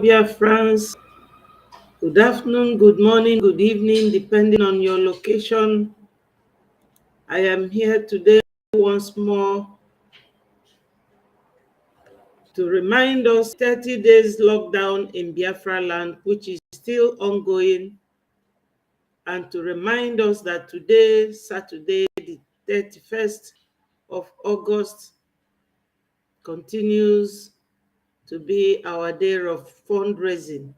dear friends. Good afternoon, good morning, good evening, depending on your location. I am here today once more to remind us 30 days lockdown in Biafra land, which is still ongoing, and to remind us that today, Saturday, the 31st of August, continues to be our day of fundraising.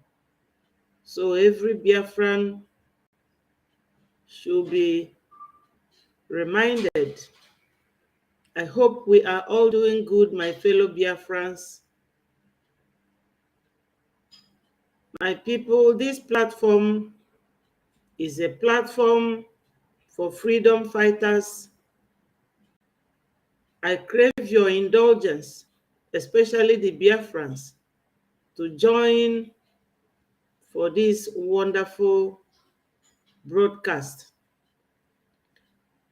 So every Biafran should be reminded. I hope we are all doing good, my fellow Biafrans. My people, this platform is a platform for freedom fighters. I crave your indulgence, especially the Biafrans, to join for this wonderful broadcast.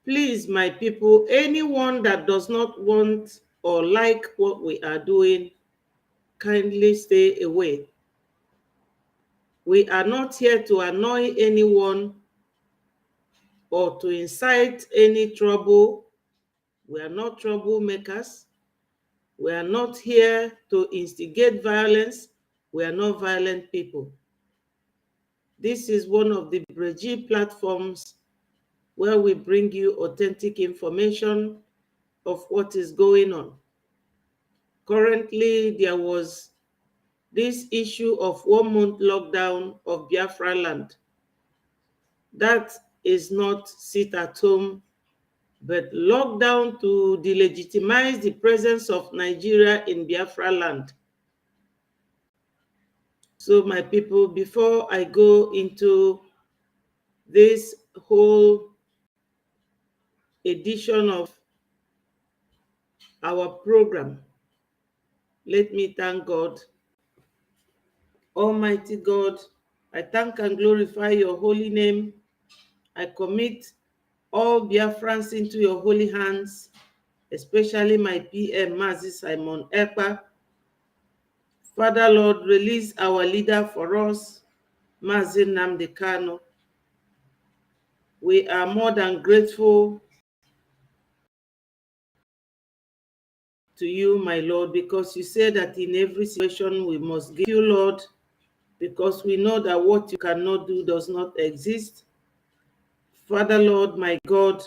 Please, my people, anyone that does not want or like what we are doing, kindly stay away. We are not here to annoy anyone or to incite any trouble. We are not troublemakers. We are not here to instigate violence. We are not violent people. This is one of the Breji platforms where we bring you authentic information of what is going on. Currently, there was this issue of 1 month lockdown of Biafra land. That is not sit at home, but lockdown to delegitimize the presence of Nigeria in Biafra land. So my people, before I go into this whole edition of our program, let me thank God. Almighty God, I thank and glorify your holy name. I commit all Biafrans into your holy hands, especially my PM, Mazi Simon Ekpa. Father, Lord, release our leader for us, Mazi Nnamdi Kanu. We are more than grateful to you, my Lord, because you say that in every situation we must give you, Lord, because we know that what you cannot do does not exist. Father, Lord, my God,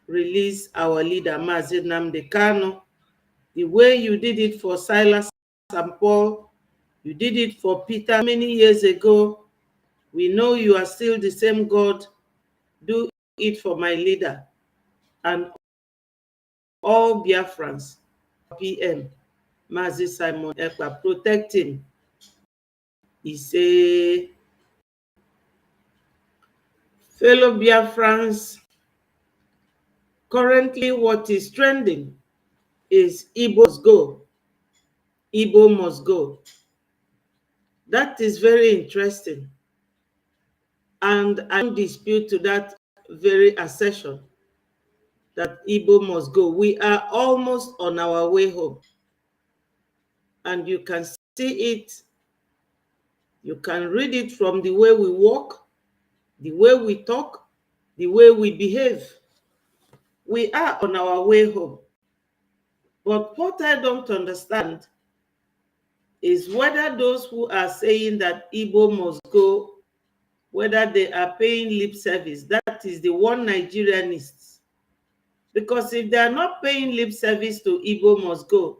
release our leader, Mazi Nnamdi Kanu, the way you did it for Silas and Paul, you did it for Peter many years ago. We know you are still the same God. Do it for my leader and all Biafrans. PM, Mazi Simon Ekpa, protect him. He say, fellow Biafrans, currently what is trending is Igbo must go. Igbo must go. That is very interesting. And I don't dispute to that very assertion that Igbo must go. We are almost on our way home. And you can see it. You can read it from the way we walk, the way we talk, the way we behave. We are on our way home. But what I don't understand is whether those who are saying that Igbo must go, whether they are paying lip service. That is the one Nigerianists. Because if they are not paying lip service to Igbo must go,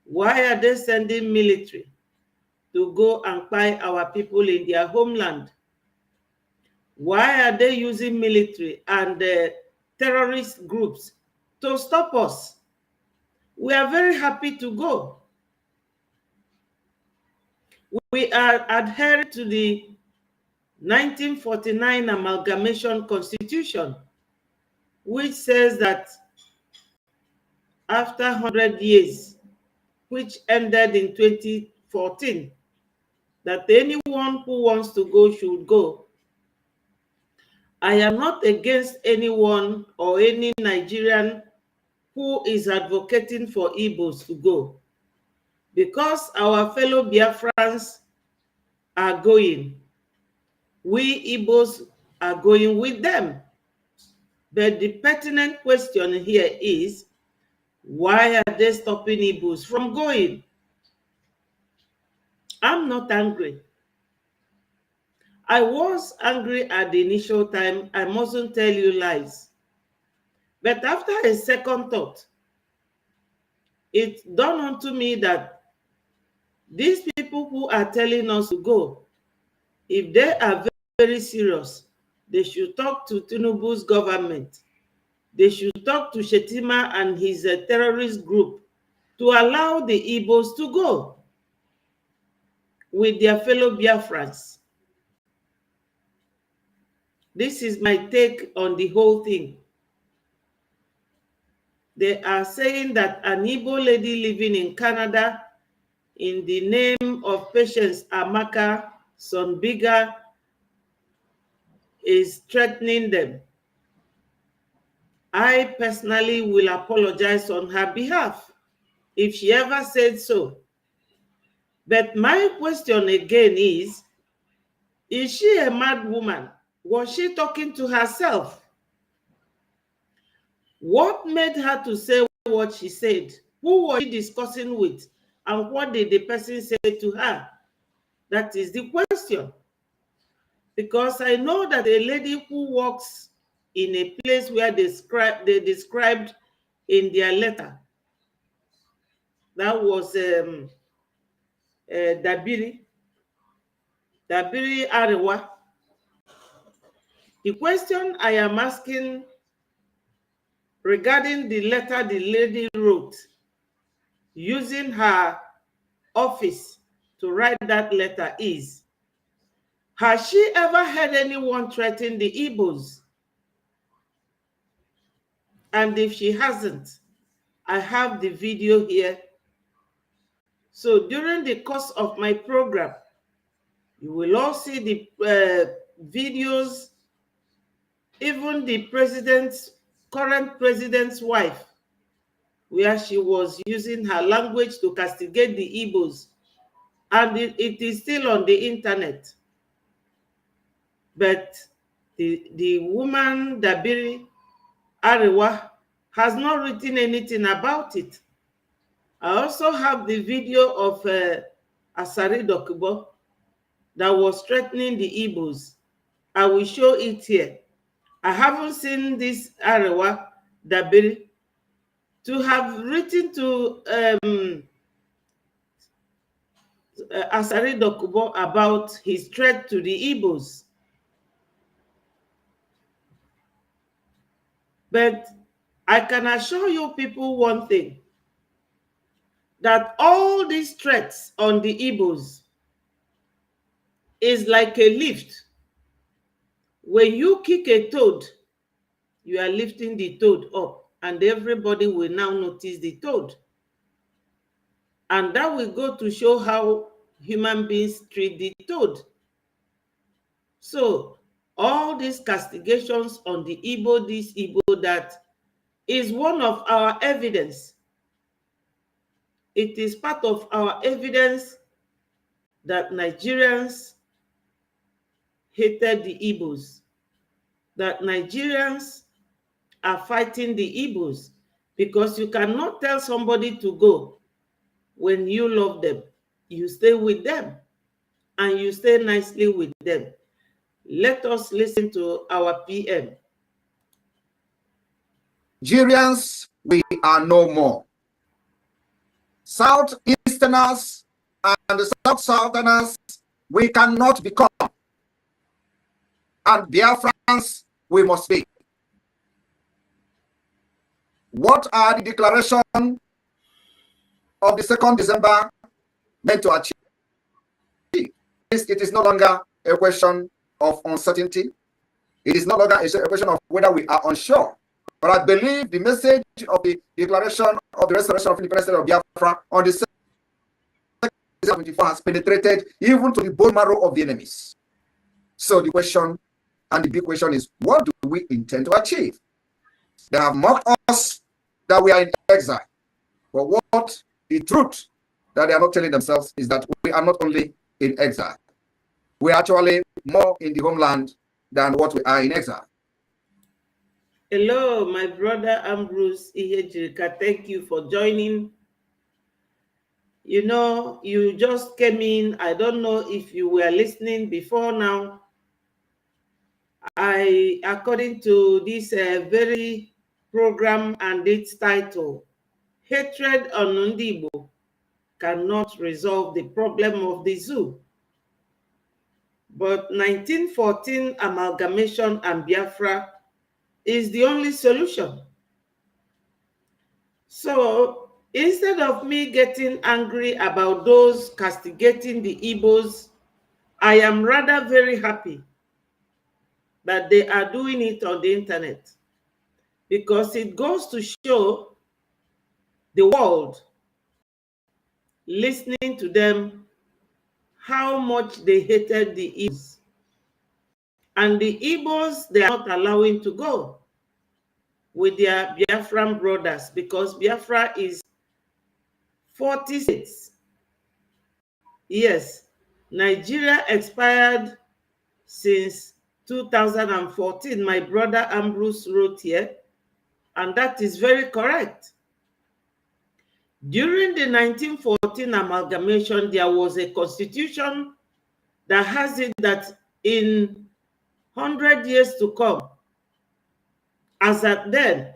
why are they sending military to go and fight our people in their homeland? Why are they using military and terrorist groups to stop us? We are very happy to go. We are adhering to the 1949 Amalgamation Constitution, which says that after 100 years, which ended in 2014, that anyone who wants to go should go. I am not against anyone or any Nigerian who is advocating for Igbos to go. Because our fellow Biafrans are going, we Igbos are going with them. But the pertinent question here is, why are they stopping Igbos from going? I'm not angry. I was angry at the initial time. I mustn't tell you lies. But after a second thought, it dawned onto me that these people who are telling us to go, if they are very serious, they should talk to Tinubu's government. They should talk to Shetima and his terrorist group to allow the Igbos to go with their fellow Biafrans. This is my take on the whole thing. They are saying that an Igbo lady living in Canada, in the name of Patience Amaka Sonbiga, is threatening them. I personally will apologize on her behalf if she ever said so. But my question again is she a mad woman? Was she talking to herself? What made her to say what she said? Who was she discussing with? And what did the person say to her? That is the question. Because I know that a lady who works in a place where they described in their letter, that was Dabiri Arewa. The question I am asking regarding the letter the lady wrote, using her office to write that letter, is, has she ever heard anyone threaten the Igbos? And if she hasn't, I have the video here. So during the course of my program, you will all see the videos, even the current president's wife, where she was using her language to castigate the Igbos. And it is still on the internet. But the woman, Dabiri Arewa, has not written anything about it. I also have the video of Asari Dokubo that was threatening the Igbos. I will show it here. I haven't seen this Arewa Dabiri to have written to Asari Dokubo about his threat to the Igbos. But I can assure you people one thing, that all these threats on the Igbos is like a lift. When you kick a toad, you are lifting the toad up, and everybody will now notice the toad. And that will go to show how human beings treat the toad. So all these castigations on the Igbo, this Igbo, that, is one of our evidence. It is part of our evidence that Nigerians hated the Igbos, that Nigerians are fighting the Igbos, because you cannot tell somebody to go when you love them. You stay with them and you stay nicely with them. Let us listen to our PM. Nigerians, we are no more. Southeasterners and the Southerners, we cannot become. And Biafrans, we must be. What are the declaration of the 2nd December meant to achieve? It is no longer a question of uncertainty. It is no longer a question of whether we are unsure. But I believe the message of the declaration of the restoration of independence of Biafra on the 2nd December has penetrated even to the bone marrow of the enemies. So the question, and the big question, is, what do we intend to achieve? They have mocked us that we are in exile. But what the truth that they are not telling themselves is that we are not only in exile, we are actually more in the homeland than what we are in exile. Hello, my brother Ambrose Ihejirika. Thank you for joining. You know, you just came in. I don't know if you were listening before now. According to this very program and its title, Hatred on Ndi Igbo cannot resolve the problem of the zoo. But 1914 amalgamation and Biafra is the only solution. So instead of me getting angry about those castigating the Igbos, I am rather very happy that they are doing it on the internet, because it goes to show the world listening to them how much they hated the Igbos. And the Igbos, they are not allowing to go with their Biafran brothers, because Biafra is 40 states. Yes, Nigeria expired since 2014. My brother Ambrose wrote here, and that is very correct. During the 1914 amalgamation, there was a constitution that has it that in 100 years to come, as at then,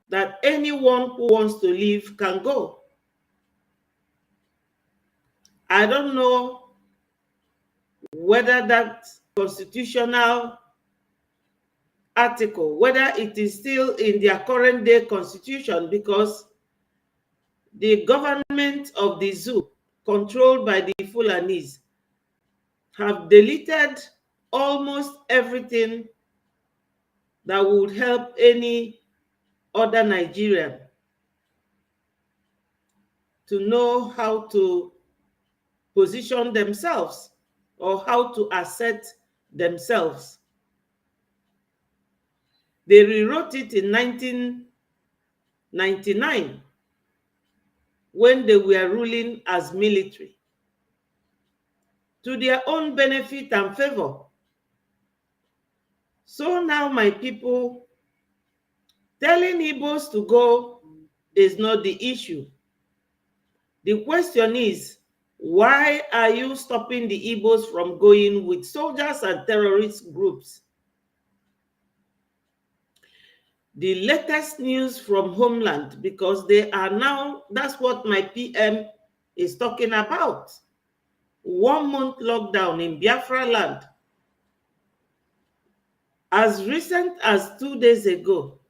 that anyone who wants to leave can go. I don't know whether that constitutional article, whether it is still in their current day constitution, because the government of the zoo, controlled by the Fulanis, have deleted almost everything that would help any other Nigerian to know how to position themselves or how to assert themselves. They rewrote it in 1999 when they were ruling as military, to their own benefit and favor. So now, my people, telling Igbos to go is not the issue. The question is, why are you stopping the Igbos from going with soldiers and terrorist groups? The latest news from Homeland, because they are now, that's what my PM is talking about. 1 month lockdown in Biafra land. As recent as 2 days ago,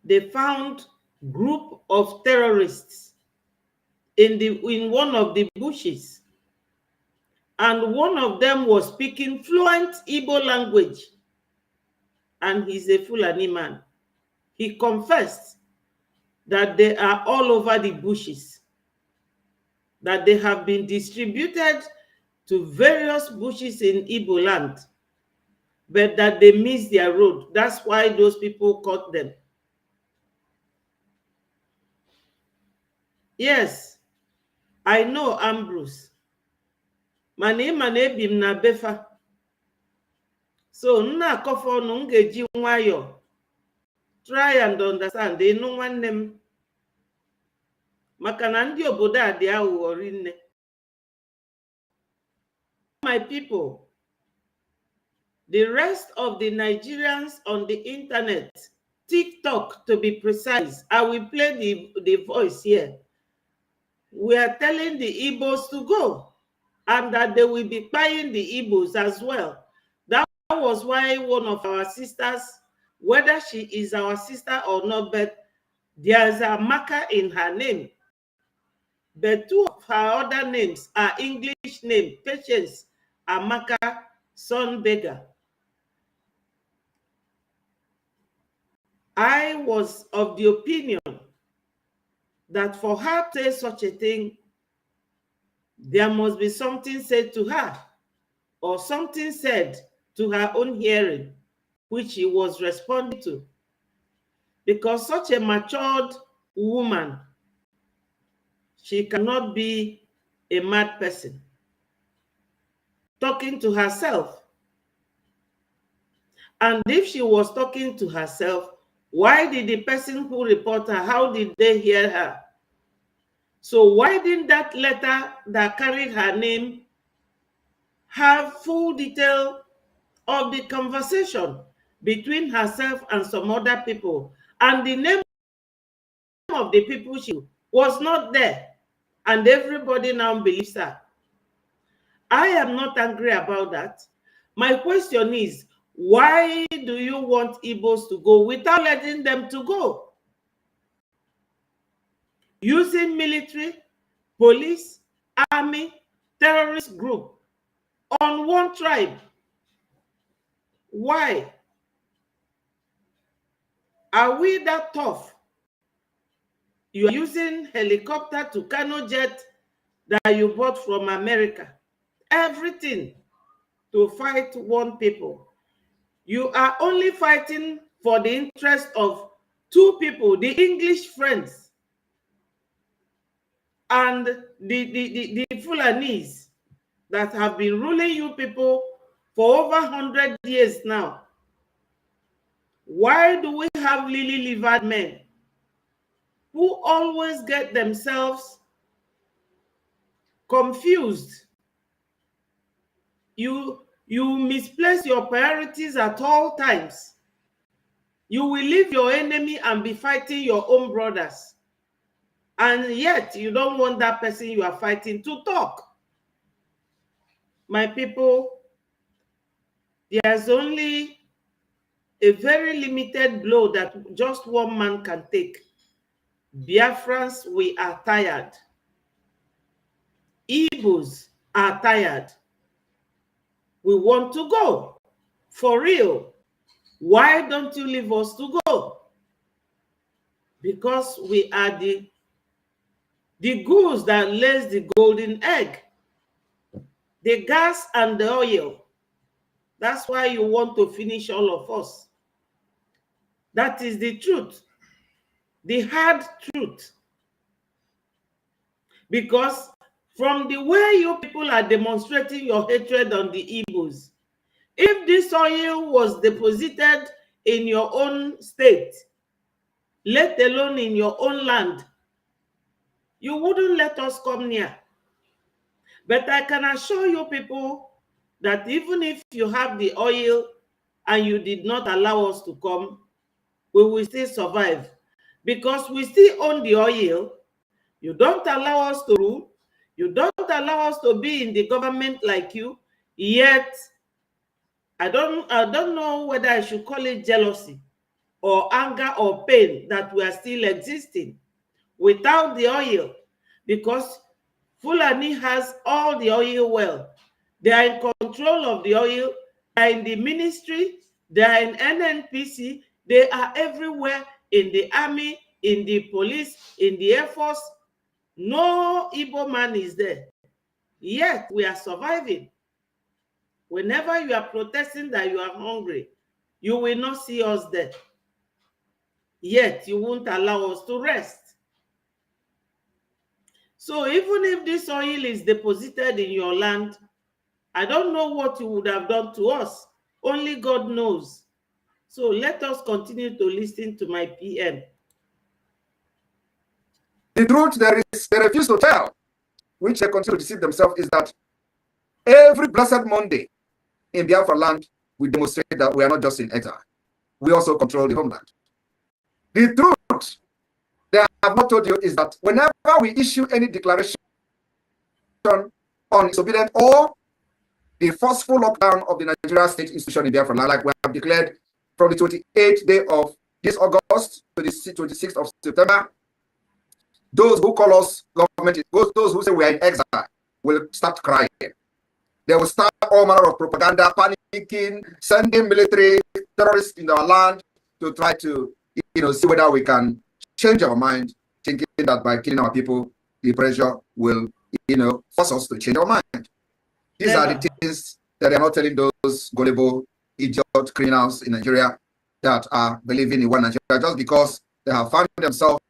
they found group of terrorists in one of the bushes, and one of them was speaking fluent Igbo language, and he's a Fulani man. He confessed that they are all over the bushes, that they have been distributed to various bushes in Igbo land, but that they missed their road. That's why those people caught them. Yes, I know Ambrose. Mana ịma na ebi m na befa. So nna akọfọ ọnụ m ga-eji nwayọ try and understand ịnụ nwanne m, maka na ndị obodo a dị aghụghọ rinne. My people, the rest of the Nigerians on the internet, TikTok to be precise, I will play the voice here. We are telling the Igbos to go, and that they will be buying the Igbos as well. That was why one of our sisters, whether she is our sister or not, but there's a marker in her name. But two of her other names are English names, Patience Amaka Sonbeggar. I was of the opinion that for her to say such a thing, there must be something said to her, or something said to her own hearing, which she was responding to. Because such a matured woman. She cannot be a mad person talking to herself. And if she was talking to herself, why did the person who reported her, how did they hear her? So why didn't that letter that carried her name have full detail of the conversation between herself and some other people? And the name of the people she was not there. And everybody now believes her. I am not angry about that. My question is, why do you want Igbos to go without letting them to go? Using military, police, army, terrorist group on one tribe. Why? Are we that tough? You are using helicopter to Kano jet that you bought from America. Everything to fight one people. You are only fighting for the interest of two people, the English friends and the Fulanese that have been ruling you people for over 100 years now. Why do we have lily-livered men who always get themselves confused? You misplace your priorities at all times. You will leave your enemy and be fighting your own brothers. And yet you don't want that person you are fighting to talk. My people, there's only a very limited blow that just one man can take. Biafrans, we are tired. Igbos are tired. We want to go. For real. Why don't you leave us to go? Because we are the goose that lays the golden egg. The gas and the oil. That's why you want to finish all of us. That is the truth. The hard truth. Because from the way you people are demonstrating your hatred on the Igbos, if this oil was deposited in your own state, let alone in your own land, you wouldn't let us come near. But I can assure you people that even if you have the oil and you did not allow us to come, we will still survive. Because we still own the oil. You don't allow us to rule. You don't allow us to be in the government like you. Yet, I don't know whether I should call it jealousy or anger or pain that we are still existing without the oil, because Fulani has all the oil well. They are in control of the oil. They are in the ministry. They are in NNPC. They are everywhere, in the army, in the police, in the Air Force. No Igbo man is there. Yet we are surviving. Whenever you are protesting that you are hungry, you will not see us there. Yet you won't allow us to rest. So even if this oil is deposited in your land, I don't know what you would have done to us. Only God knows. So let us continue to listen to my PM. The truth they refuse to tell, which they continue to deceive themselves, is that every blessed Monday in Biafra land, we demonstrate that we are not just in exile. We also control the homeland. The truth they have not told you is that whenever we issue any declaration on disobedience or the forceful lockdown of the Nigeria state institution in Biafra land, like we have declared from the 28th day of this August to the 26th of September, those who call us government, those who say we are in exile, will start crying. They will start all manner of propaganda, panicking, sending military terrorists in our land to try to, see whether we can change our mind, thinking that by killing our people, the pressure will, force us to change our mind. These are the things that they are not telling those gullible, idiot criminals in Nigeria that are believing in one Nigeria just because they have found themselves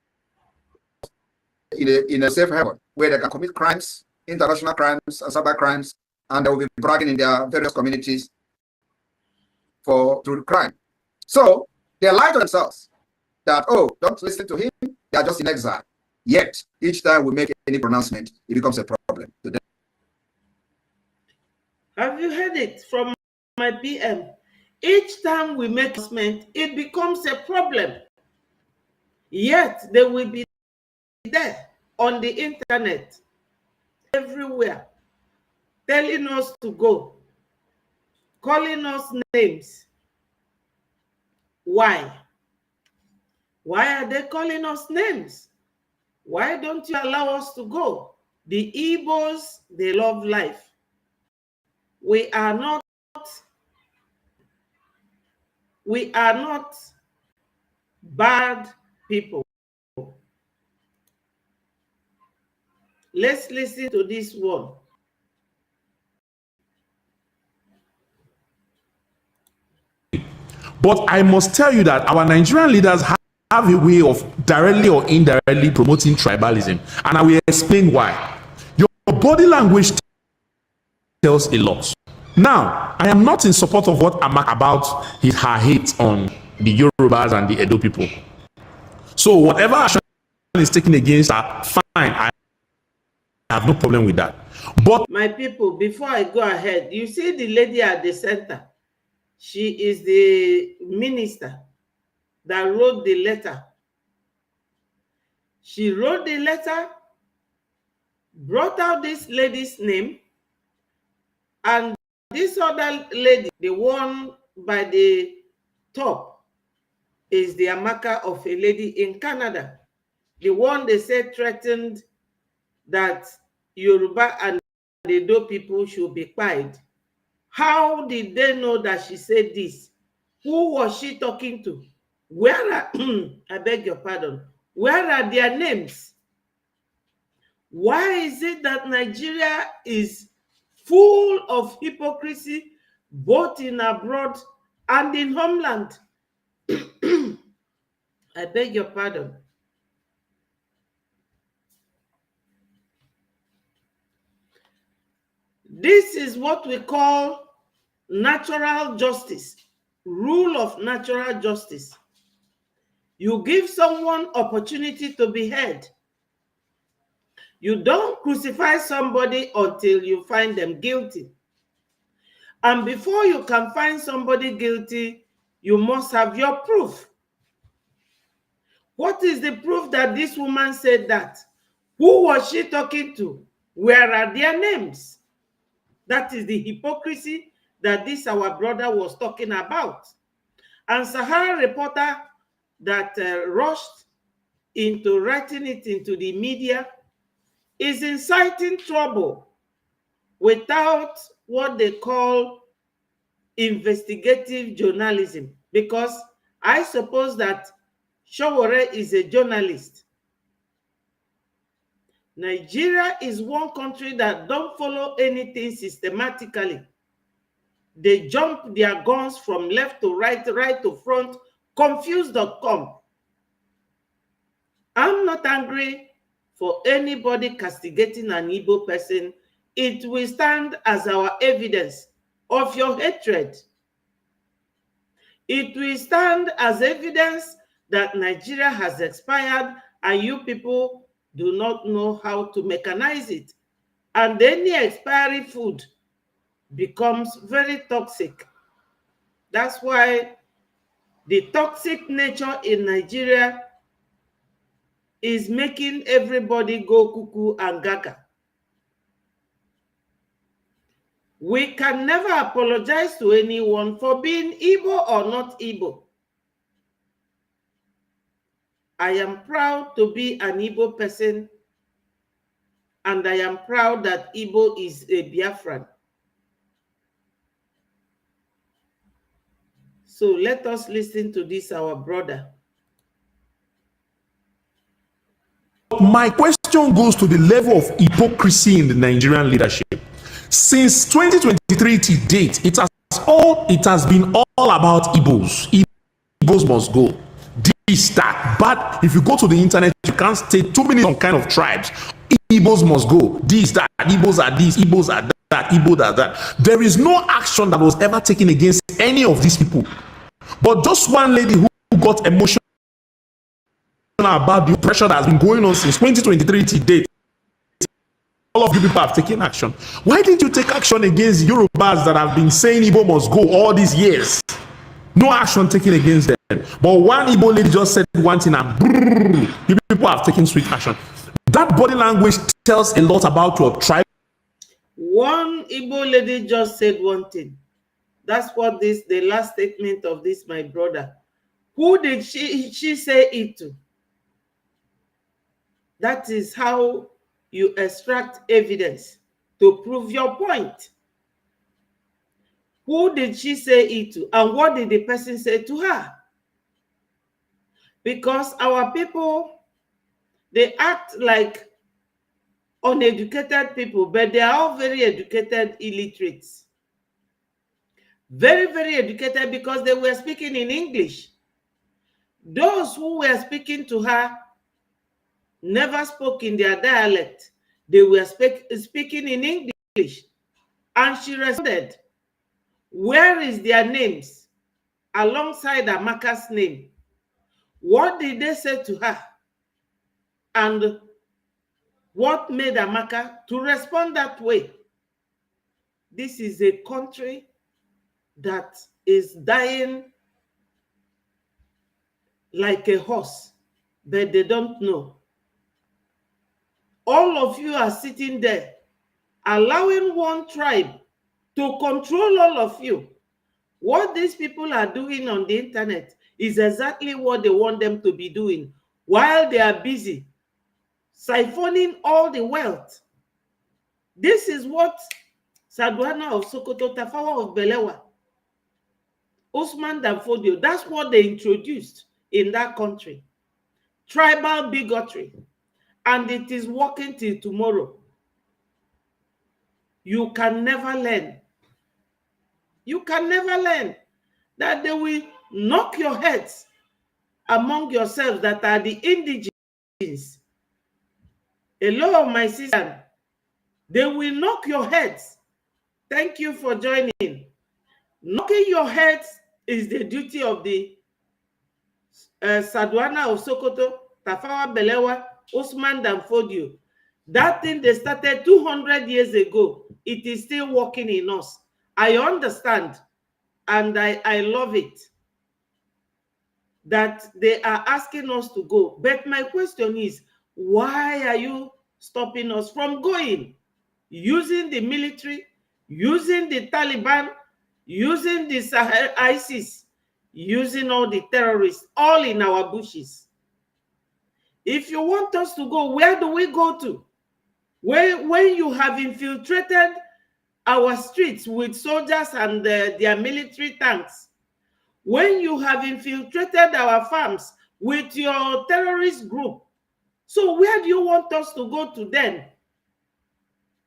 in a safe haven where they can commit crimes, international crimes, and cyber crimes, and they will be bragging in their various communities through crime. So they lie to themselves that, oh, don't listen to him, they are just in exile. Yet, each time we make any pronouncement, it becomes a problem to them. Have you heard it from my PM? Each time we make announcement, it becomes a problem. Yet they will be there on the internet, everywhere, telling us to go, calling us names. Why? Why are they calling us names? Why don't you allow us to go? The Igbos, they love life. We are not bad people. Let's listen to this one. But I must tell you that our Nigerian leaders have a way of directly or indirectly promoting tribalism, and I will explain why. Your body language tells a lot. Now, I am not in support of what Amak about her hate on the Yorubas and the Edo people. So whatever action is taken against her, fine, I have no problem with that. But my people, before I go ahead, you see the lady at the center. She is the minister that wrote the letter. She wrote the letter, brought out this lady's name, and this other lady, the one by the top, is the Amaka of a lady in Canada. The one they said threatened that Yoruba and the Edo people should be quiet. How did they know that she said this? Who was she talking to? Where are, I beg your pardon, where are their names? Why is it that Nigeria is full of hypocrisy, both in abroad and in homeland? I beg your pardon. This is what we call natural justice, rule of natural justice. You give someone opportunity to be heard. You don't crucify somebody until you find them guilty. And before you can find somebody guilty, you must have your proof. What is the proof that this woman said that? Who was she talking to? Where are their names? That is the hypocrisy that this our brother was talking about. And Sahara reporter that rushed into writing it into the media is inciting trouble without what they call investigative journalism, because I suppose that Showore is a journalist. Nigeria is one country that don't follow anything systematically. They jump their guns from left to right, right to front, confused.com. I'm not angry for anybody castigating an Igbo person. It will stand as our evidence of your hatred. It will stand as evidence that Nigeria has expired and you people do not know how to mechanize it. And any expiry food becomes very toxic. That's why the toxic nature in Nigeria is making everybody go cuckoo and gaga. We can never apologize to anyone for being Igbo or not Igbo. I am proud to be an Igbo person, and I am proud that Igbo is a Biafran. So let us listen to this, our brother. my question goes to the level of hypocrisy in the Nigerian leadership. Since 2023 to date, it has been all about Igbos. Igbos must go. this, that. But if you go to the internet, you can't stay 2 minutes on kind of tribes. Igbos must go. This, that. Igbos are this. Igbos are that. Igbos are that. There is no action that was ever taken against any of these people. But just one lady who got emotional about the pressure that has been going on since 2023 to date. All of you people have taken action. Why didn't you take action against Yorubas that have been saying Igbo must go all these years? No action taken against them. But one Igbo lady just said one thing and brrr, you people have taken swift action. That body language tells a lot about your tribe. One Igbo lady just said one thing. That's what the last statement of this, my brother. Who did she say it to? That is how you extract evidence to prove your point. Who did she say it to? And what did the person say to her? Because our people, they act like uneducated people, but they are all very educated illiterates. Very, very educated because they were speaking in English. Those who were speaking to her never spoke in their dialect. They were speaking in English. And she responded, where is their names alongside Amaka's name? What did they say to her? And what made Amaka to respond that way? This is a country that is dying like a horse, but they don't know. All of you are sitting there, allowing one tribe to control all of you. What these people are doing on the internet is exactly what they want them to be doing while they are busy siphoning all the wealth. This is what Sadwana of Sokoto, Tafawa of Belewa, Usman Danfodio, that's what they introduced in that country. Tribal bigotry. And it is working till tomorrow. You can never learn. You can never learn that they will knock your heads among yourselves that are the indigenous. Hello, my sister. They will knock your heads. Thank you for joining. Knocking your heads is the duty of the Sadwana of Sokoto, Tafawa Belewa, Usman Danfodio. That thing they started 200 years ago, it is still working in us. I understand and I love it that they are asking us to go. But my question is, why are you stopping us from going? Using the military, using the Taliban, using the Sahel ISIS, using all the terrorists, all in our bushes. If you want us to go, where do we go to? When you have infiltrated our streets with soldiers and their military tanks, when you have infiltrated our farms with your terrorist group, so where do you want us to go to then?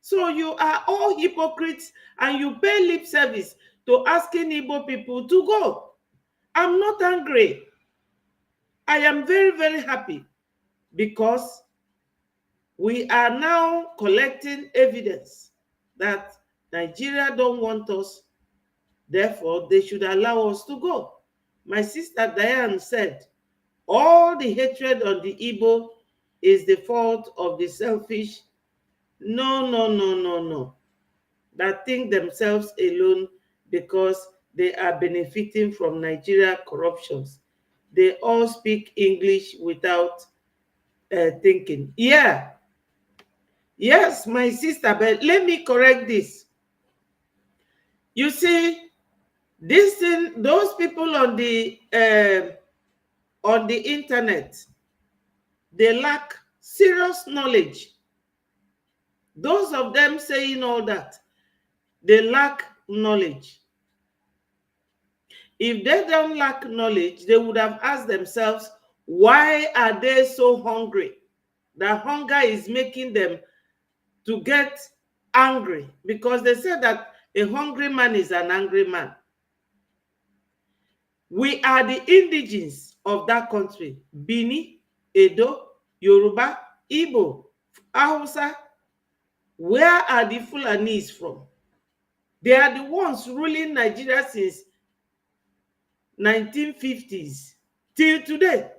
So you are all hypocrites and you pay lip service to asking Igbo people to go. I'm not angry. I am very, very happy because we are now collecting evidence that Nigeria don't want us. Therefore, they should allow us to go. My sister Diane said, all the hatred on the Igbo is the fault of the selfish. No. That think themselves alone because they are benefiting from Nigeria corruptions. They all speak English without thinking. Yeah. Yes, my sister, but let me correct this. You see, this thing, those people on the internet, they lack serious knowledge. Those of them saying all that, they lack knowledge. If they don't lack knowledge, they would have asked themselves, why are they so hungry? That hunger is making them to get angry, because they said that a hungry man is an angry man. We are the indigenes of that country: Bini, Edo, Yoruba, Igbo, Hausa. Where are the Fulanis from? They are the ones ruling Nigeria since 1950s till today.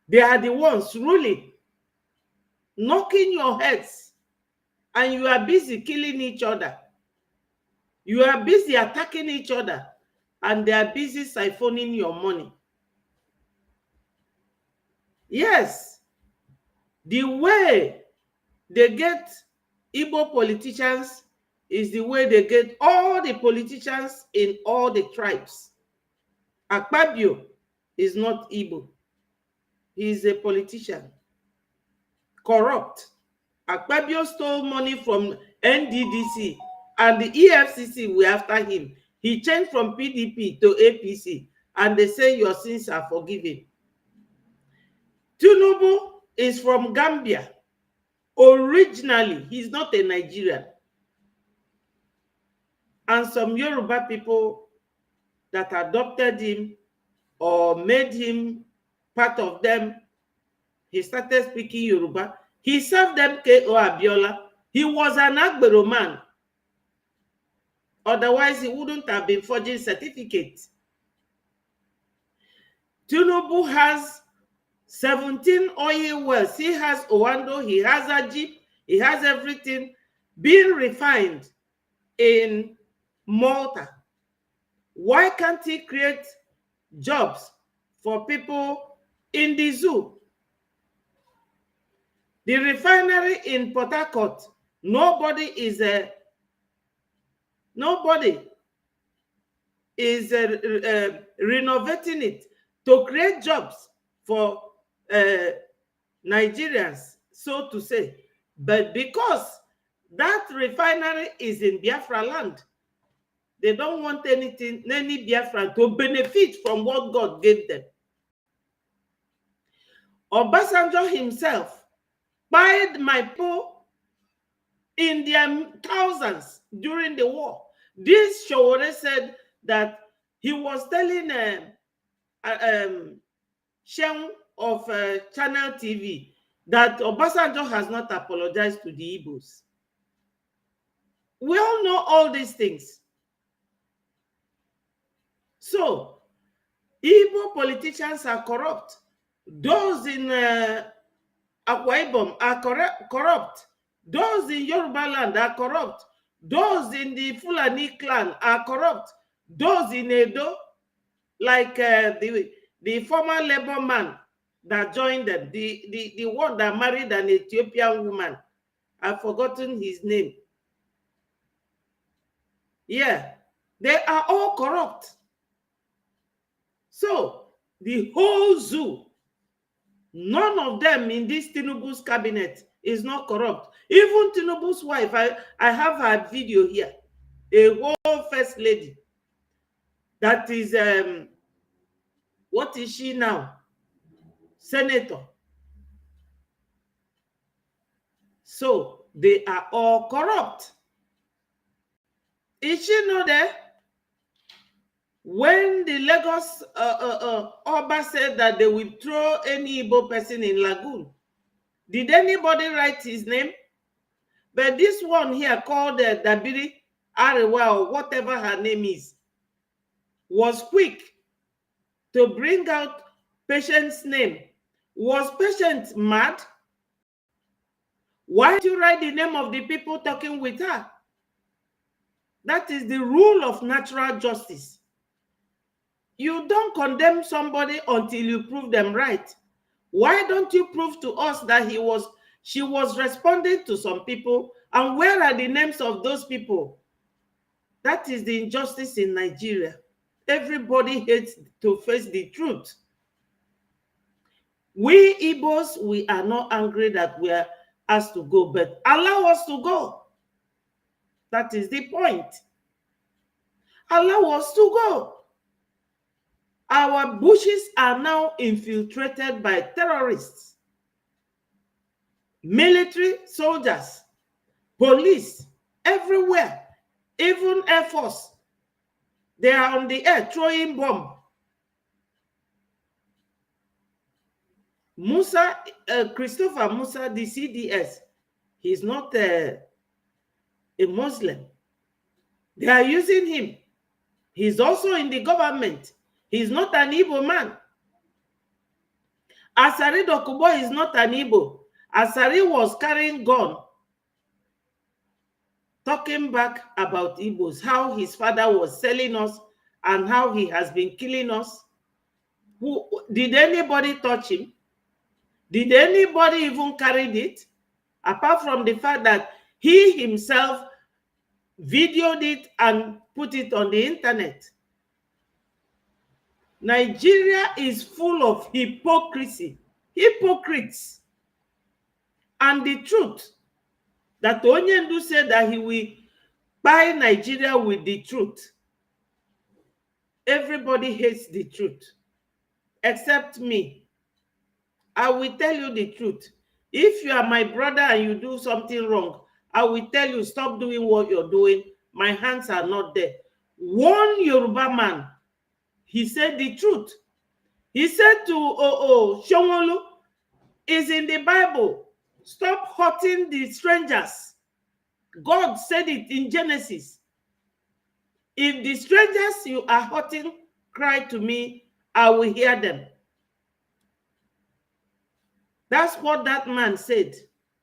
They are the ones ruling, knocking your heads, and you are busy killing each other. You are busy attacking each other, and they are busy siphoning your money. Yes, the way they get Igbo politicians is the way they get all the politicians in all the tribes. Akpabio is not Igbo. He is a politician. Corrupt. Akpabio stole money from NDDC, and the EFCC were after him. He changed from PDP to APC, and they say your sins are forgiven. Tinubu is from Gambia. Originally, he's not a Nigerian. And some Yoruba people that adopted him or made him part of them, he started speaking Yoruba. He served them K.O. Abiola. He was an Agbero man. Otherwise, he wouldn't have been forging certificates. Tinubu has 17 oil wells. He has Owando, he has Ajib, he has everything being refined in Malta. Why can't he create jobs for people in the zoo? The refinery in Port Harcourt, nobody is renovating it to create jobs for Nigerians, so to say. But because that refinery is in Biafra land, they don't want any Biafran to benefit from what God gave them. Obasanjo himself buyed my people in their thousands during the war. This Showore said that he was telling Shem of Channel TV that Obasanjo has not apologized to the Igbos. We all know all these things. So, Igbo politicians are corrupt. Those in Akwa Ibom are corrupt. Those in Yoruba land are corrupt. Those in the Fulani clan are corrupt. Those in Edo, like the former labor man that joined them, the one that married an Ethiopian woman. I've forgotten his name. Yeah, they are all corrupt. So, the whole zoo, none of them in this Tinubu's cabinet is not corrupt. Even Tinubu's wife, I have her video here. A whole first lady. That is, what is she now? Senator. So, they are all corrupt. Is she not there? When the Lagos Oba said that they will throw any Igbo person in Lagoon, did anybody write his name? But this one here called Dabiri Arewa, or whatever her name is, was quick to bring out Patient's name. Was Patient mad? Why did you write the name of the people talking with her? That is the rule of natural justice. You don't condemn somebody until you prove them right. Why don't you prove to us that she was responding to some people, and where are the names of those people? That is the injustice in Nigeria. Everybody hates to face the truth. We Igbos, we are not angry that we are asked to go, but allow us to go. That is the point. Allow us to go. Our bushes are now infiltrated by terrorists, military, soldiers, police, everywhere, even Air Force. They are on the air throwing bombs. Musa, Christopher Musa, the CDS, he's not a Muslim. They are using him. He's also in the government. He's not an Igbo man. Asari Dokubo is not an Igbo. Asari was carrying gun, talking back about Igbos, how his father was selling us and how he has been killing us. Did anybody touch him? Did anybody even carry it? Apart from the fact that he himself videoed it and put it on the internet. Nigeria is full of hypocrisy, hypocrites. And the truth that Onyendu said that he will buy Nigeria with the truth. Everybody hates the truth, except me. I will tell you the truth. If you are my brother and you do something wrong, I will tell you, stop doing what you're doing. My hands are not there. One Yoruba man, he said the truth. He said to Shomolu, is in the Bible, stop hurting the strangers. God said it in Genesis. If the strangers you are hurting cry to me, I will hear them. That's what that man said.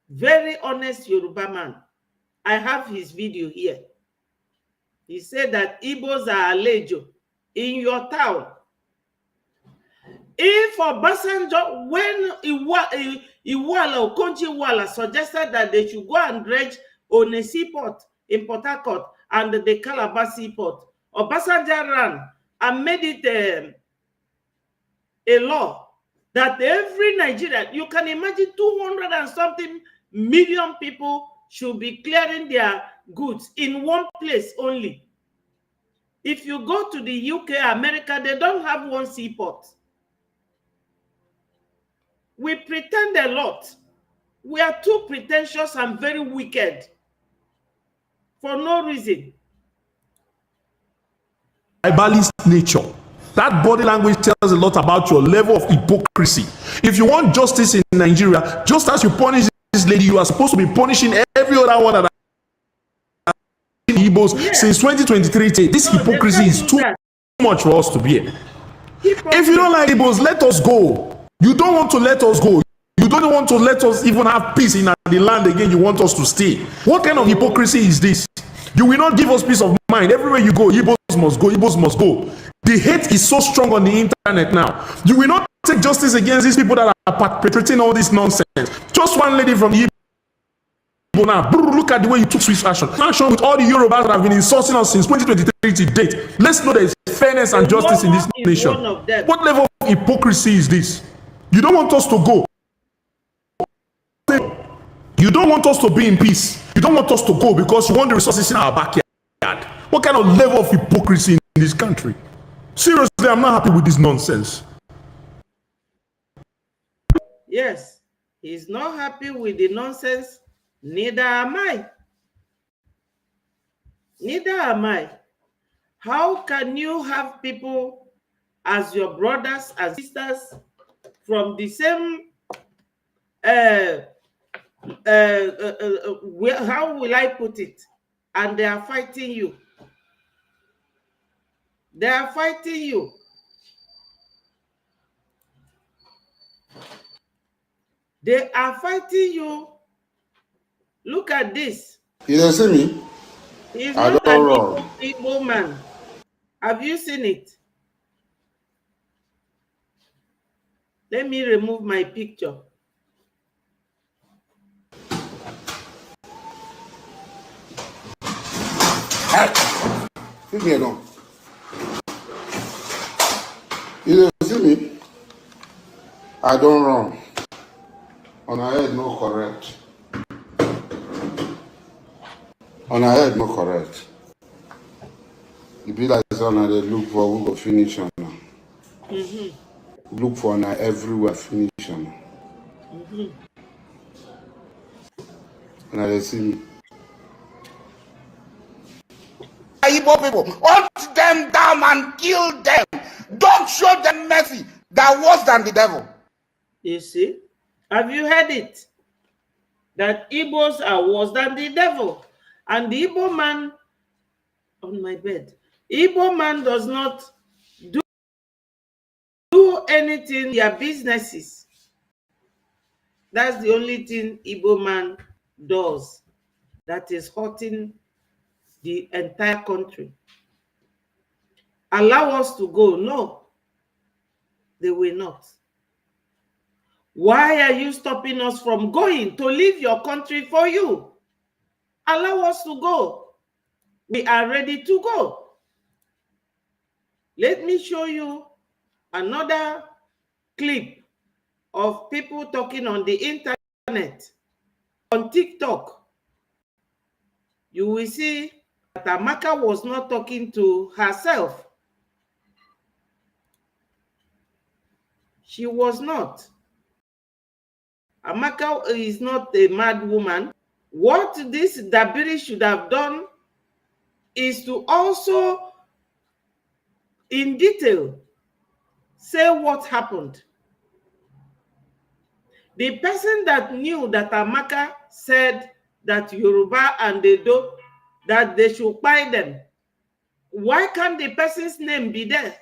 Very honest Yoruba man. I have his video here. He said that Igbos are alejo in your town. If Obasanjo, when Iwala or Konji Iwala suggested that they should go and dredge on a seaport in Port Harcourt and the Calabar seaport, Obasanjo ran and made it a law that every Nigerian, you can imagine 200 and something million people should be clearing their goods in one place only. If you go to the UK, America, they don't have one seaport. We pretend a lot. We are too pretentious and very wicked for no reason. Tribalist nature. That body language tells a lot about your level of hypocrisy. If you want justice in Nigeria, just as you punish this lady, you are supposed to be punishing every other one that are Igbos since 2023. This hypocrisy is too much for us to bear. If you don't like Igbos, let us go. You don't want to let us go. You don't want to let us even have peace in the land again. You want us to stay. What kind of hypocrisy is this? You will not give us peace of mind. Everywhere you go, Igbos must go. Igbos must go. The hate is so strong on the internet now. You will not take justice against these people that are perpetrating all this nonsense. Just one lady from the Igbo now. Look at the way you took swift action. Action with all the Yorubas that have been insulting us since 2023 to date. Let's know there is fairness and justice in this nation. What level of hypocrisy is this? You don't want us to go. You don't want us to be in peace. You don't want us to go because you want the resources in our backyard. What kind of level of hypocrisy in this country? Seriously, I'm not happy with this nonsense. Yes, he's not happy with the nonsense. Neither am I. Neither am I. How can you have people as your brothers and sisters from the same how will I put it? And they are fighting you. They are fighting you. They are fighting you. Look at this. You don't see me? He's not an Igbo man. Have you seen it? Let me remove my picture. Leave me alone. You don't see me? I don't run. On our head, no correct. On our head, no correct. You be like someone they look for who go finish on now. Look for now everywhere finish on. Now they see me. Igbo people, hunt them down and kill them. Don't show them mercy. They're worse than the devil. You see? Have you heard it? That Igbos are worse than the devil. And the Igbo man on my bed. Igbo man does not do anything in their businesses. That's the only thing Igbo man does that is hurting the entire country. Allow us to go. No, they will not. Why are you stopping us from going to leave your country for you? Allow us to go. We are ready to go. Let me show you another clip of people talking on the internet, on TikTok. You will see that Amaka was not talking to herself. She was not. Amaka is not a mad woman. What this Dabiri should have done is to also, in detail, say what happened. The person that knew that Amaka said that Yoruba and Edo, that they should buy them, why can't the person's name be there?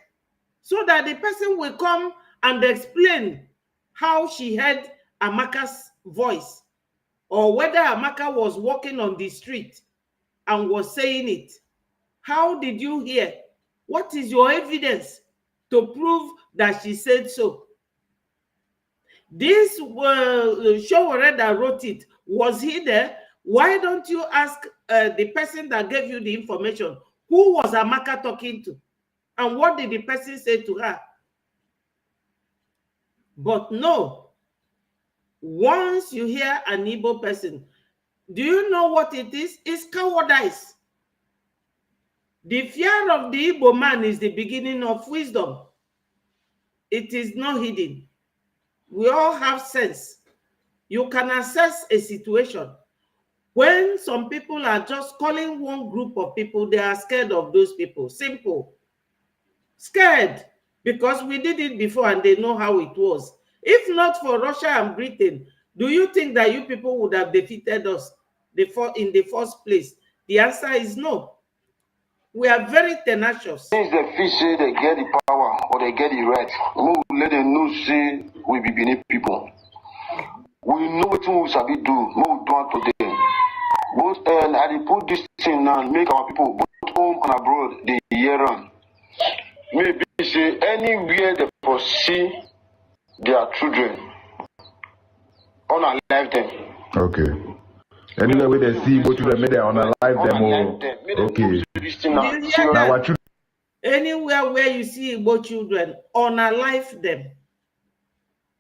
So that the person will come and explain how she heard Amaka's voice, or whether Amaka was walking on the street and was saying it. How did you hear? What is your evidence to prove that she said so? This Showore that wrote it, was he there? Why don't you ask the person that gave you the information, who was Amaka talking to? And what did the person say to her? But no, once you hear an Igbo person, do you know what it is? It's cowardice. The fear of the Igbo man is the beginning of wisdom. It is not hidden. We all have sense. You can assess a situation. When some people are just calling one group of people, they are scared of those people. Simple. Scared. Because we did it before and they know how it was. If not for Russia and Britain, do you think that you people would have defeated us in the first place? The answer is no. We are very tenacious. Since they feel say they get the power or they get the right, we will let them know say we be beneath people. We know what we shall be do, what we do today. Both I put this thing now, make our people both home and abroad the year on. Maybe say anywhere they foresee their children, unalive them. Okay. Anywhere where they see what children, may they unalive them. Okay. Now what you? Anywhere where you see Igbo children, unalive them.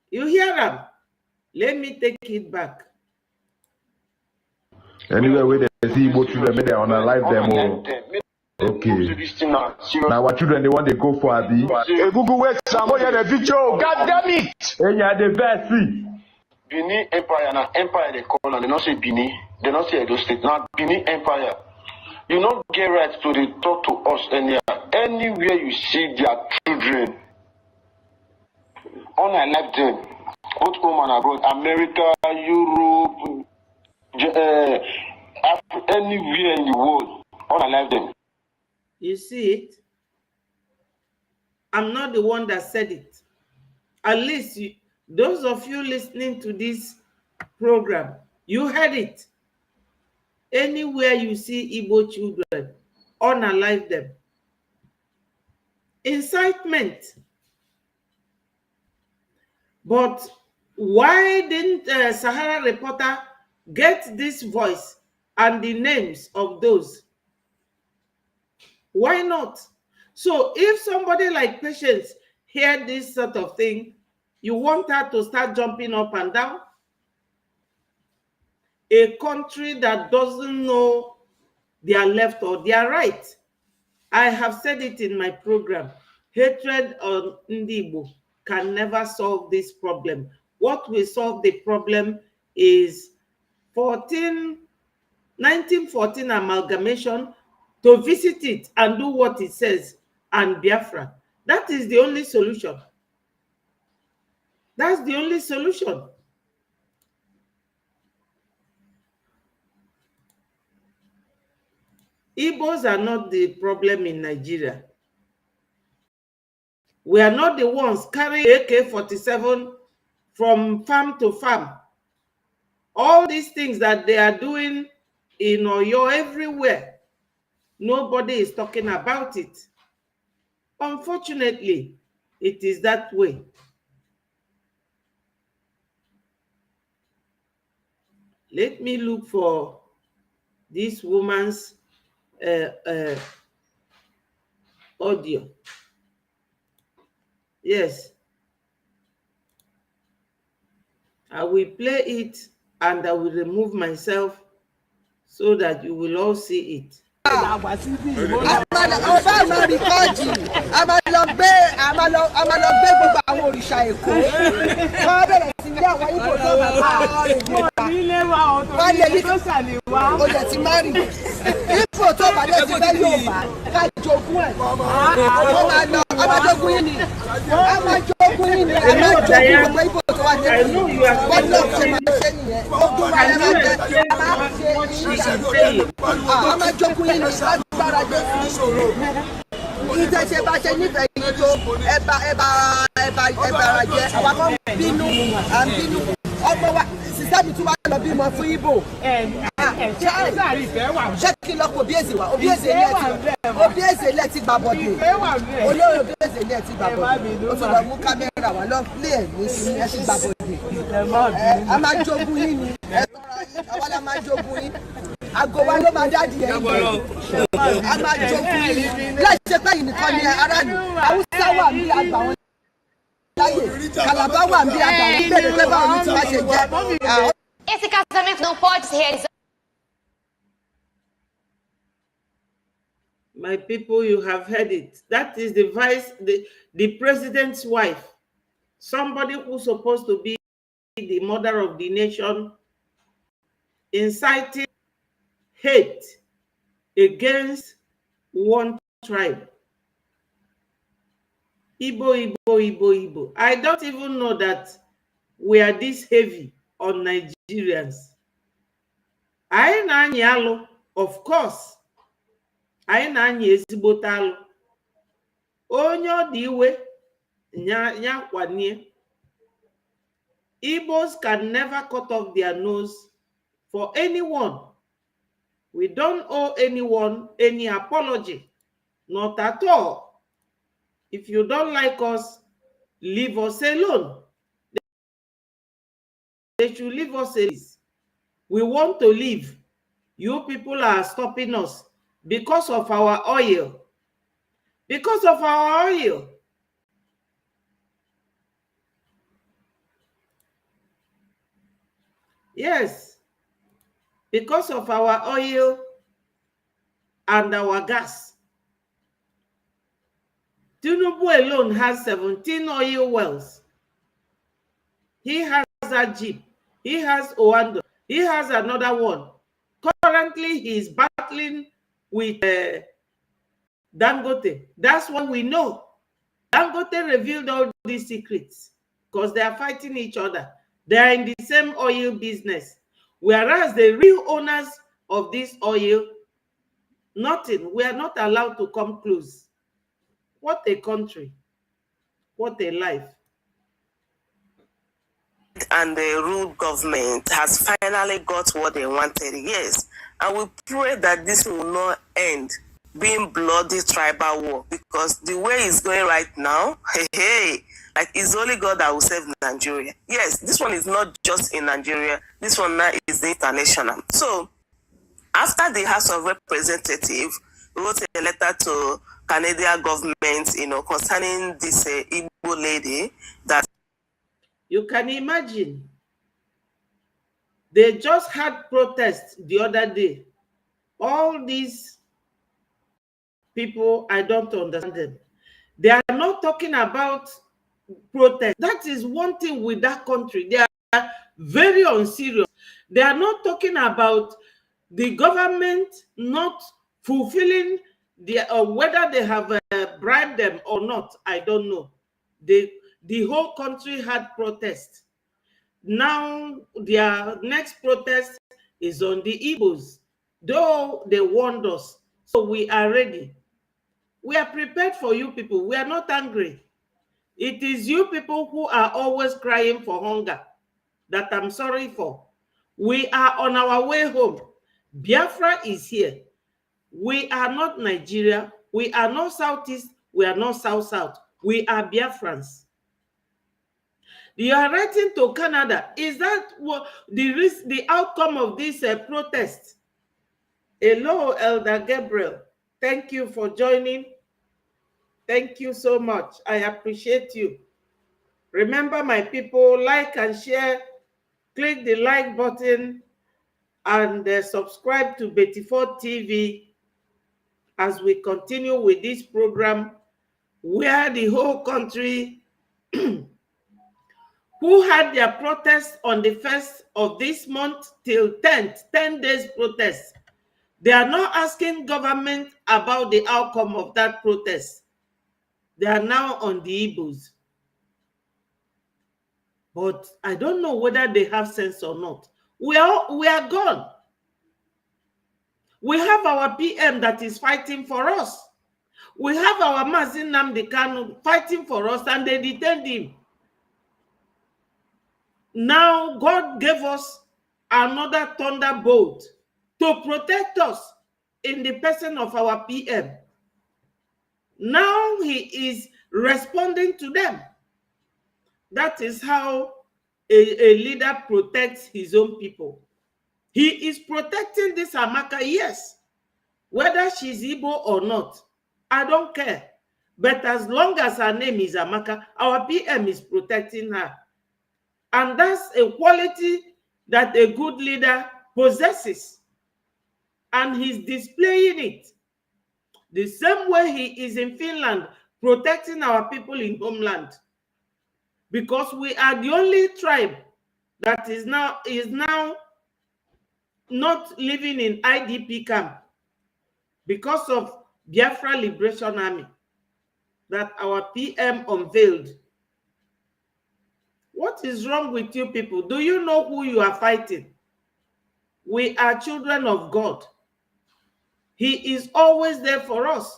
You hear them? Let me take it back. Anywhere where they see Igbo children, may they unalive them. Okay. Now what children they want to go for Abi? Google West Samoya the video. God damn it! And you are the best. Bini Empire na Empire they call and they not say Bini, they not say Edo State. Now Bini Empire. You don't get right to talk to us anywhere you see their children. Unalive them. Both home and abroad. America, Europe, anywhere in the world. Unalive them. You see it? I'm not the one that said it. At least those of you listening to this program, you heard it. Anywhere you see Igbo children, unalive them. Incitement. But why didn't Sahara Reporter get this voice and the names of those? Why not? So if somebody like Patience hear this sort of thing, you want her to start jumping up and down? A country that doesn't know their left or their right. I have said it in my program. Hatred on Ndi Igbo can never solve this problem. What will solve the problem is 1914 amalgamation, to visit it and do what it says, and Biafra. That is the only solution. That's the only solution. Igbos are not the problem in Nigeria. We are not the ones carrying AK-47 from farm to farm. All these things that they are doing in Oyo everywhere, nobody is talking about it. Unfortunately, it is that way. Let me look for this woman's audio. Yes. I will play it and I will remove myself so that you will all see it. I know you are Esse casamento não pode se realizar. My people, you have heard it. That is the president's wife, somebody who's supposed to be the mother of the nation, inciting hate against one tribe. Igbo, Igbo, Igbo, Igbo. I don't even know that we are this heavy on Nigerians. Anyị na-anyị alụ, of course. Anyị na-anyị ezigbote alụ. Onye ọ dị iwe nya kwanye. Igbos can never cut off their nose for anyone. We don't owe anyone any apology. Not at all. If you don't like us, leave us alone. They should leave us alone. We want to leave. You people are stopping us because of our oil. Because of our oil. Yes. Because of our oil and our gas. Tinubu alone has 17 oil wells. He has a jeep. He has Oando. He has another one. Currently, he is battling with Dangote. That's what we know. Dangote revealed all these secrets because they are fighting each other. They are in the same oil business. Whereas the real owners of this oil, nothing. We are not allowed to come close. What a country. What a life. And the rude government has finally got what they wanted. Yes. And we pray that this will not end being bloody tribal war, because the way it's going right now, like it's only God that will save Nigeria. Yes, this one is not just in Nigeria. This one now is international. So after the House of Representatives wrote a letter to Canadian government, concerning this Igbo lady that you can imagine. They just had protests the other day. All these people, I don't understand them. They are not talking about protest. That is one thing with that country. They are very unserious. They are not talking about the government not fulfilling whether they have bribed them or not. I don't know. the whole country had protest. Now their next protest is on the Igbos, though they warned us. So we are ready. We are prepared for you people. We are not angry. It is you people who are always crying for hunger that I'm sorry for. We are on our way home. Biafra is here. We are not Nigeria. We are not Southeast. We are not South-South. We are Biafrans. You are writing to Canada. Is that what the outcome of this protest? Hello, Elder Gabriel. Thank you for joining. Thank you so much. I appreciate you. Remember, my people, like and share. Click the like button and subscribe to Betty4 TV as we continue with this program where the whole country who had their protest on the 1st of this month till 10th, 10 days protest. They are not asking government about the outcome of that protest. They are now on the Igbos. But I don't know whether they have sense or not. We are gone. We have our PM that is fighting for us. We have our Mazi Nnamdi Kanu fighting for us, and they detained him. Now God gave us another thunderbolt to protect us in the person of our PM. Now he is responding to them. That is how a leader protects his own people. He is protecting this Amaka, yes. Whether she's Igbo or not, I don't care. But as long as her name is Amaka, our PM is protecting her. And that's a quality that a good leader possesses. And he's displaying it. The same way he is in Finland protecting our people in homeland. Because we are the only tribe that is now not living in IDP camp because of Biafra Liberation Army that our PM unveiled. What is wrong with you people? Do you know who you are fighting? We are children of God. He is always there for us.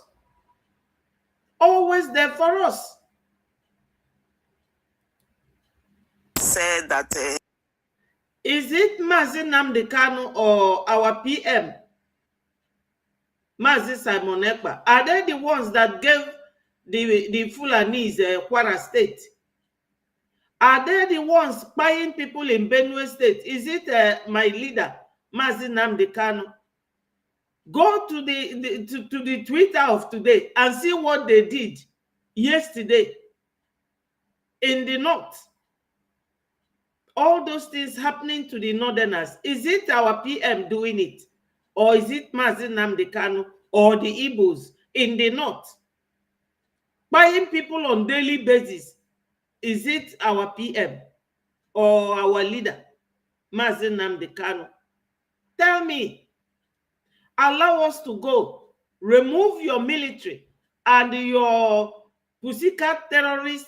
Always there for us. Said that is it Mazi Nnamdi Kanu or our PM, Mazi Simon Ekpa? Are they the ones that gave the Fulanese Kwara State? Are they the ones buying people in Benue State? Is it my leader, Mazi Nnamdi Kanu? Go to the Twitter of today and see what they did yesterday in the north. All those things happening to the northerners. Is it our PM doing it? Or is it Mazi Nnamdi Kanu or the Igbos in the north? Buying people on daily basis. Is it our PM or our leader, Mazi Nnamdi Kanu? Tell me. Allow us to go. Remove your military and your pussycat terrorist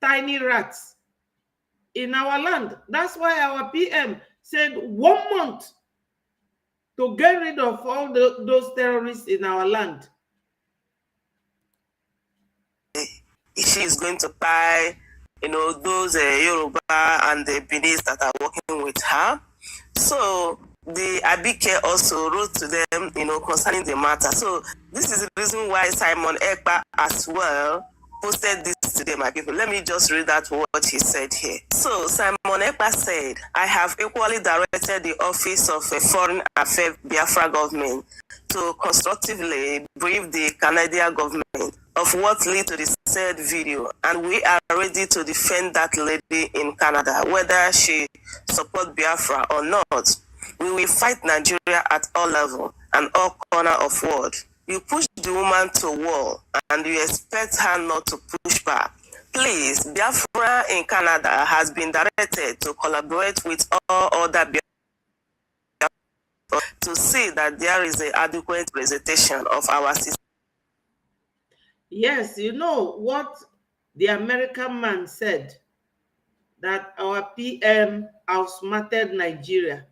tiny rats in our land. That's why our PM said 1 month to get rid of all those terrorists in our land. she is going to buy, those Yoruba and the Benis that are working with her. So the Abike also wrote to them, concerning the matter. So this is the reason why Simon Ekpa as well posted this today, my people. Let me just read out what he said here. So Simon Ekpa said, I have equally directed the Office of Foreign Affairs Biafra government to constructively brief the Canadian government of what led to the said video, and we are ready to defend that lady in Canada, whether she supports Biafra or not. We will fight Nigeria at all levels and all corners of the world. You push the woman to war and you expect her not to push back. Please, Biafra in Canada has been directed to collaborate with all other Biafra to see that there is an adequate presentation of our system. Yes, you know what the American man said that our PM outsmarted Nigeria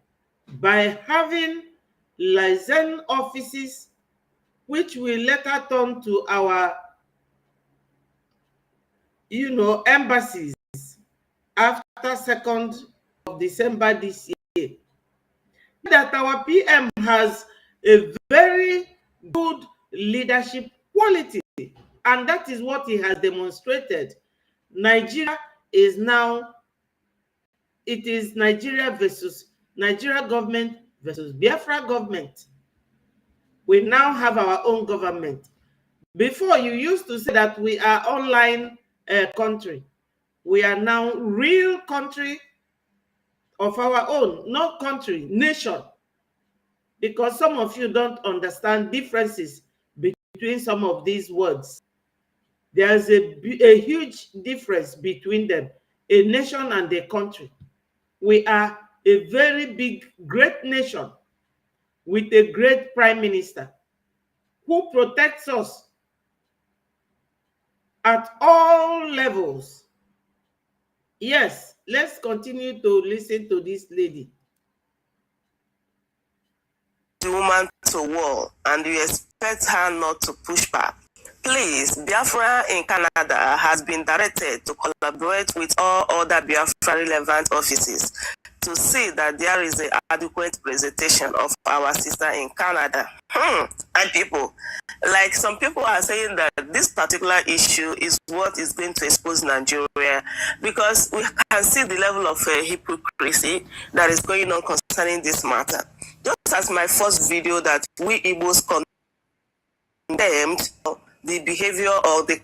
by having liaison offices, which will later turn to our, embassies after 2nd of December this year. That our PM has a very good leadership quality, and that is what he has demonstrated. Nigeria is now, it is Nigeria government versus Biafra government. We now have our own government. Before, you used to say that we are online country. We are now real country of our own, not country, nation. Because some of you don't understand differences between some of these words. There's a huge difference between them, a nation and a country. We are a very big, great nation with a great prime minister who protects us at all levels. Yes, let's continue to listen to this lady. The woman to war, and you expect her not to push back. Please, Biafra in Canada has been directed to collaborate with all other Biafra relevant offices to see that there is an adequate presentation of our sister in Canada. And people, like some people are saying that this particular issue is what is going to expose Nigeria, because we can see the level of hypocrisy that is going on concerning this matter. Just as my first video that we Igbos condemned the behavior of the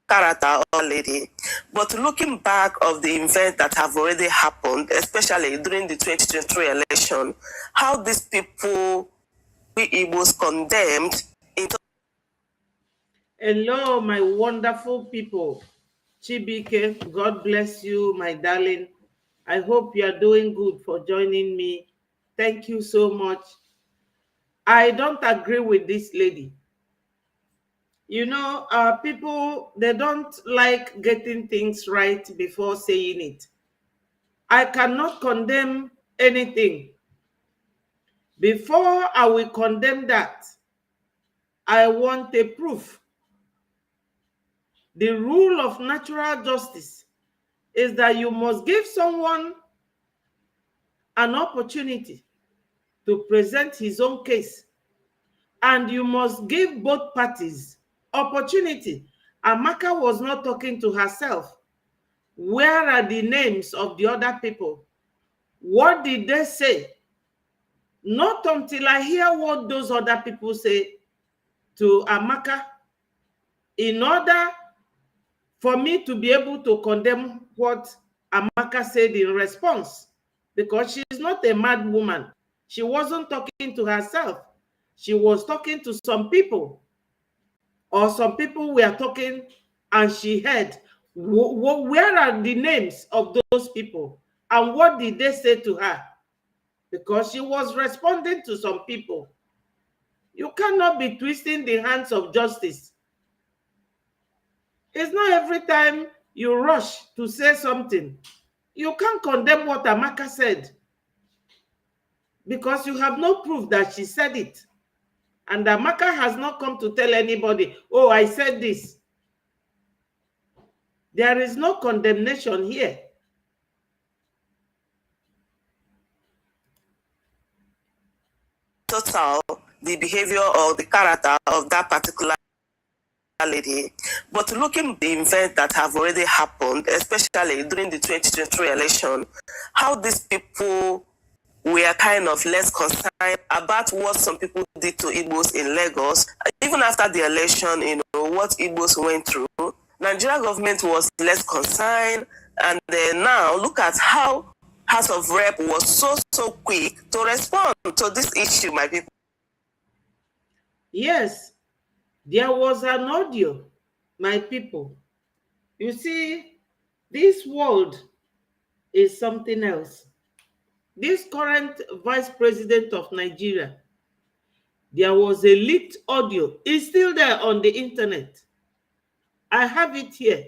character of the lady, but looking back of the events that have already happened, especially during the 2023 election, how these people, we Igbos condemned into... Hello, my wonderful people. Chibike, God bless you, my darling. I hope you are doing good for joining me. Thank you so much. I don't agree with this lady. People, they don't like getting things right before saying it. I cannot condemn anything. Before I will condemn that, I want a proof. The rule of natural justice is that you must give someone an opportunity to present his own case, and you must give both parties opportunity. Amaka was not talking to herself. Where are the names of the other people? What did they say? Not until I hear what those other people say to Amaka, in order for me to be able to condemn what Amaka said in response, because she's not a mad woman. She wasn't talking to herself. She was talking to some people, or some people were talking and she heard. Where are the names of those people? And what did they say to her? Because she was responding to some people. You cannot be twisting the hands of justice. It's not every time you rush to say something. You can't condemn what Amaka said, because you have no proof that she said it. And Amaka has not come to tell anybody, oh, I said this. There is no condemnation here. Total, the behavior or the character of that particular lady, but looking at the events that have already happened, especially during the 2023 election, how these people were kind of less concerned about what some people did to Igbos in Lagos. Even after the election, what Igbos went through, Nigeria government was less concerned. And now look at how House of Rep was so quick to respond to this issue, my people. Yes, there was an audio, my people. You see, this world is something else. This current vice president of Nigeria, there was a leaked audio. It's still there on the internet. I have it here.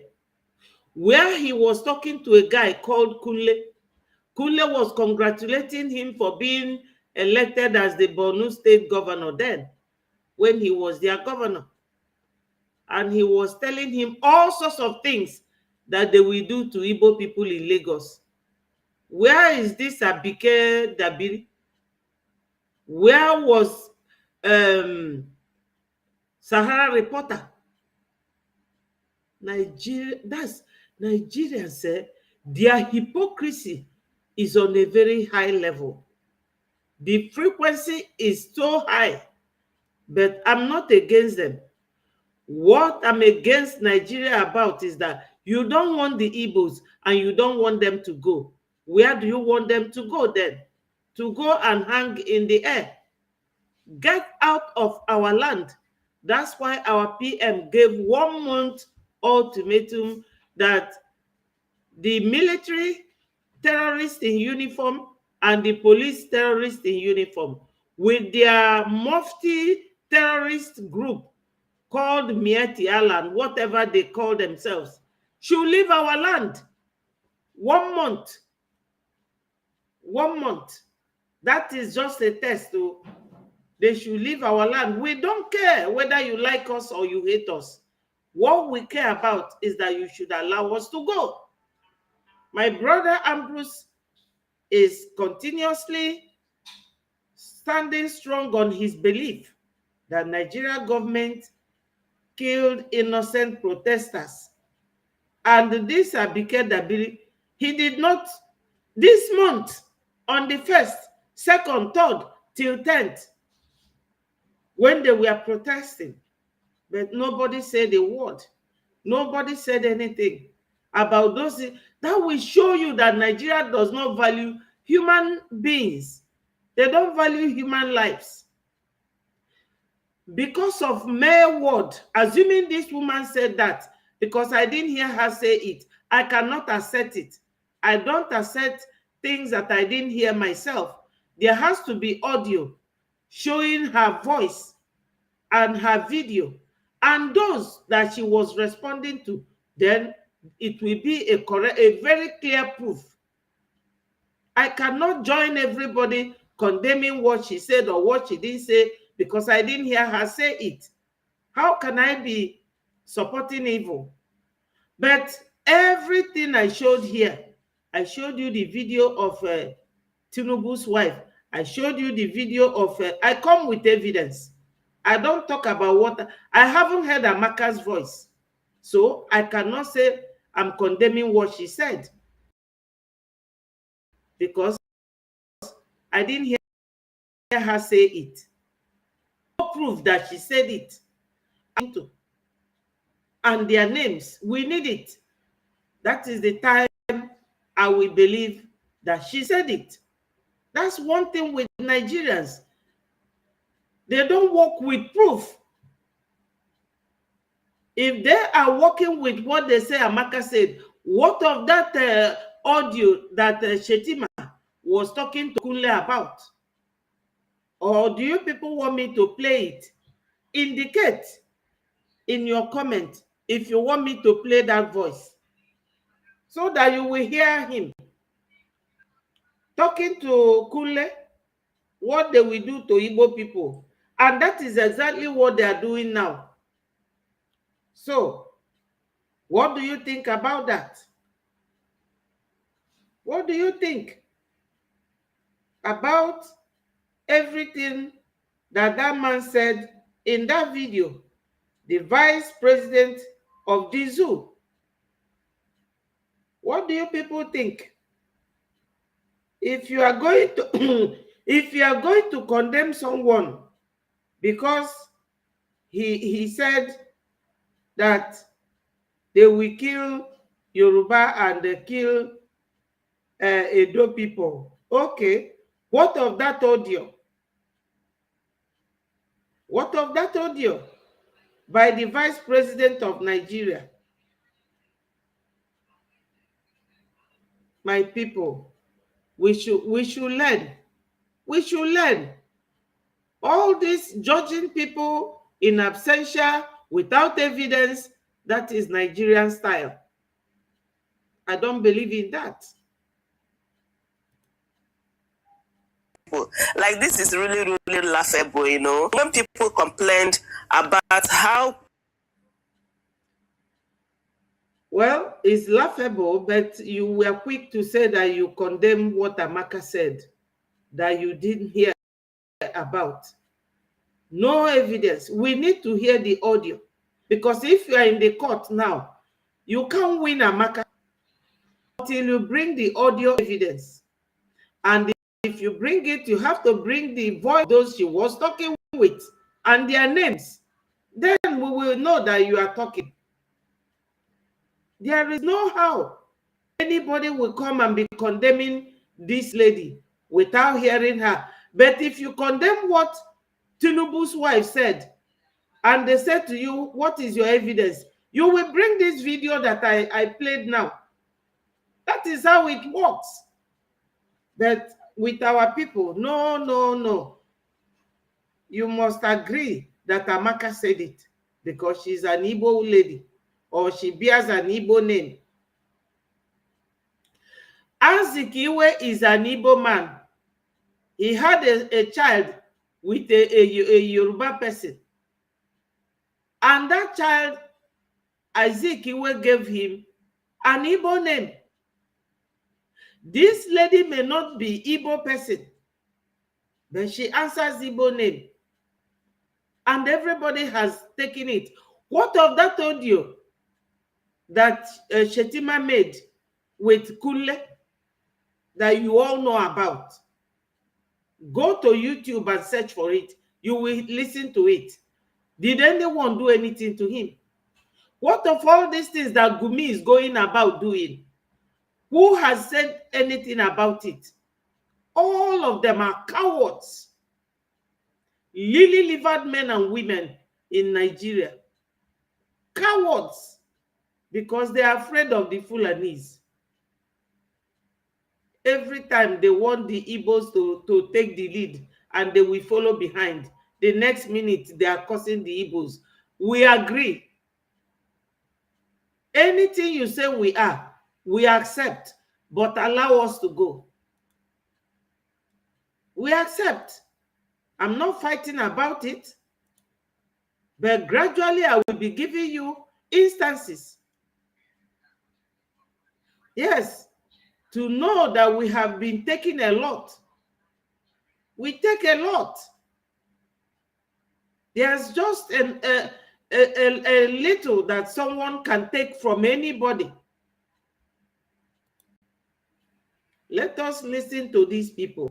where he was talking to a guy called Kunle. Kunle was congratulating him for being elected as the Borno state governor then, when he was their governor. And he was telling him all sorts of things that they will do to Igbo people in Lagos. Where is this Abike Dabiri? Where was Sahara Reporter? Nigeria, that's Nigerians, their hypocrisy is on a very high level. The frequency is so high, but I'm not against them. What I'm against Nigeria about is that you don't want the Igbos and you don't want them to go. Where do you want them to go then? To go and hang in the air. Get out of our land. That's why our PM gave 1 month ultimatum that the military terrorists in uniform and the police terrorists in uniform with their mufti terrorist group called Mieti Alan, whatever they call themselves, should leave our land. 1 month. 1 month. That is just a test. They should leave our land. We don't care whether you like us or you hate us. What we care about is that you should allow us to go. My brother Ambrose is continuously standing strong on his belief that Nigeria government killed innocent protesters. And this Abike Dabiri, he did not, this month, on the 1st, 2nd, 3rd, till 10th, when they were protesting, but nobody said a word. Nobody said anything about those. That will show you that Nigeria does not value human beings. They don't value human lives. Because of mere word, assuming this woman said that, because I didn't hear her say it, I cannot accept it. I don't accept things that I didn't hear myself. There has to be audio showing her voice and her video, and those that she was responding to, then it will be a very clear proof. I cannot join everybody condemning what she said or what she didn't say because I didn't hear her say it. How can I be supporting evil? But everything I showed here, I showed you the video of Tinubu's wife. I showed you the video of, I come with evidence. I don't talk about what, I haven't heard Amaka's voice. So I cannot say I'm condemning what she said. Because I didn't hear her say it. No proof that she said it. And their names, we need it. That is the time I will believe that she said it. That's one thing with Nigerians. They don't work with proof. If they are working with what they say Amaka said, what of that audio that Shetima was talking to Kunle about? Or do you people want me to play it? Indicate in your comment if you want me to play that voice, so that you will hear him talking to Kunle, what they will do to Igbo people. And that is exactly what they are doing now. So, what do you think about that? What do you think about everything that that man said in that video? The vice president of the zoo. What do you people think? If you are going to if you are going to condemn someone because he said that they will kill Yoruba and they kill Edo people, okay, what of that audio? What of that audio by the vice president of Nigeria? My people, we should learn. We should learn. All this judging people in absentia without evidence, that is Nigerian style. I don't believe in that. Like, this is really, really laughable, you know. When people complained about how... Well, it's laughable, but you were quick to say that you condemn what Amaka said, that you didn't hear about. No evidence. We need to hear the audio. Because if you are in the court now, you can't win Amaka until you bring the audio evidence. And if you bring it, you have to bring the voice of those she was talking with and their names. Then we will know that you are talking. There is no how anybody will come and be condemning this lady without hearing her. But if you condemn what Tinubu's wife said, and they said to you, what is your evidence? You will bring this video that I played now. That is how it works. But with our people, no, no, no. You must agree that Amaka said it because she's an Igbo lady or she bears an Igbo name. Azikiwe is an Igbo man. He had a child with a Yoruba person. And that child, Azikiwe gave him an Igbo name. This lady may not be Igbo person, but she answers Igbo name. And everybody has taken it. What of that audio that Shetima made with Kule that you all know about? Go to YouTube and search for it. You will listen to it. Did anyone do anything to him? What of all these things that Gumi is going about doing? Who has said anything about it? All of them are cowards. Lily-livered men and women in Nigeria. Cowards. Because they are afraid of the Fulanis. Every time they want the Igbos to take the lead and they will follow behind. The next minute they are cursing the Igbos. We agree. Anything you say we accept, but allow us to go. We accept. I'm not fighting about it, but gradually I will be giving you instances. Yes, to know that we have been taking a lot. We take a lot. There's just a little that someone can take from anybody. Let us listen to these people.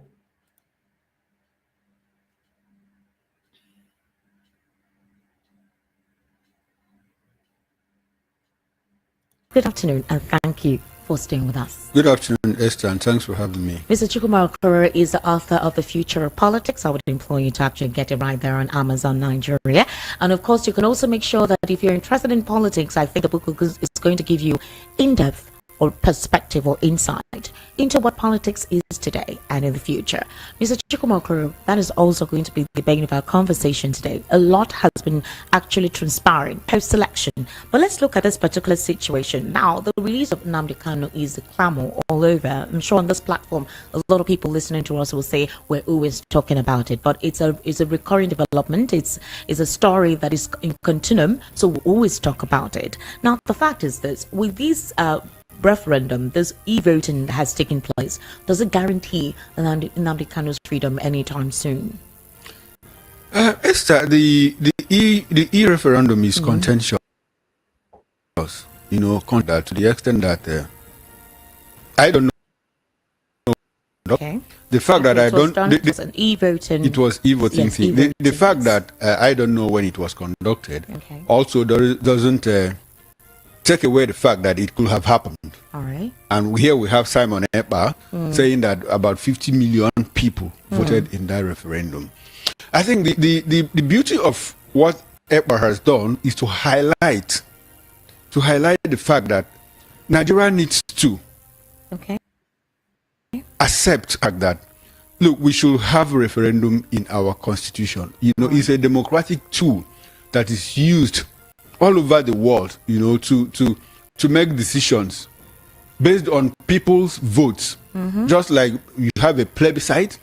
Good afternoon, and thank you for staying with us. Good afternoon, Esther, and thanks for having me. Mr. Chukwuma Okoro is the author of The Future of Politics. I would implore you to actually get it right there on Amazon Nigeria. And of course, you can also make sure that if you're interested in politics, I think the book is going to give you in-depth or perspective or insight into what politics is today and in the future. Mr. Chukwuma Okoro, that is also going to be the bane of our conversation today. A lot has been actually transpiring post-election, but let's look at this particular situation. Now, the release of Nnamdi Kanu is a clamor all over. I'm sure on this platform, a lot of people listening to us will say we're always talking about it, but it's a recurring development. It's a story that is in continuum, so we always talk about it. Now, the fact is this, with these referendum, this e-voting has taken place. Does it guarantee Nnamdi Kanu's freedom anytime soon? Esther, the e-referendum is contentious. You know, to the extent that I don't know. Okay. The fact that I don't. It was an e-voting. It was e-voting yes, thing. E-voting, the fact that I don't know when it was conducted. Okay. Also, doesn't take away the fact that it could have happened. All right. And here we have Simon Ekpa saying that about 50 million people voted in that referendum. I think the beauty of what Ekpa has done is to highlight the fact that Nigeria needs to accept that, look, we should have a referendum in our constitution. You know, it's a democratic tool that is used all over the world, you know, to make decisions based on people's votes, just like you have a plebiscite.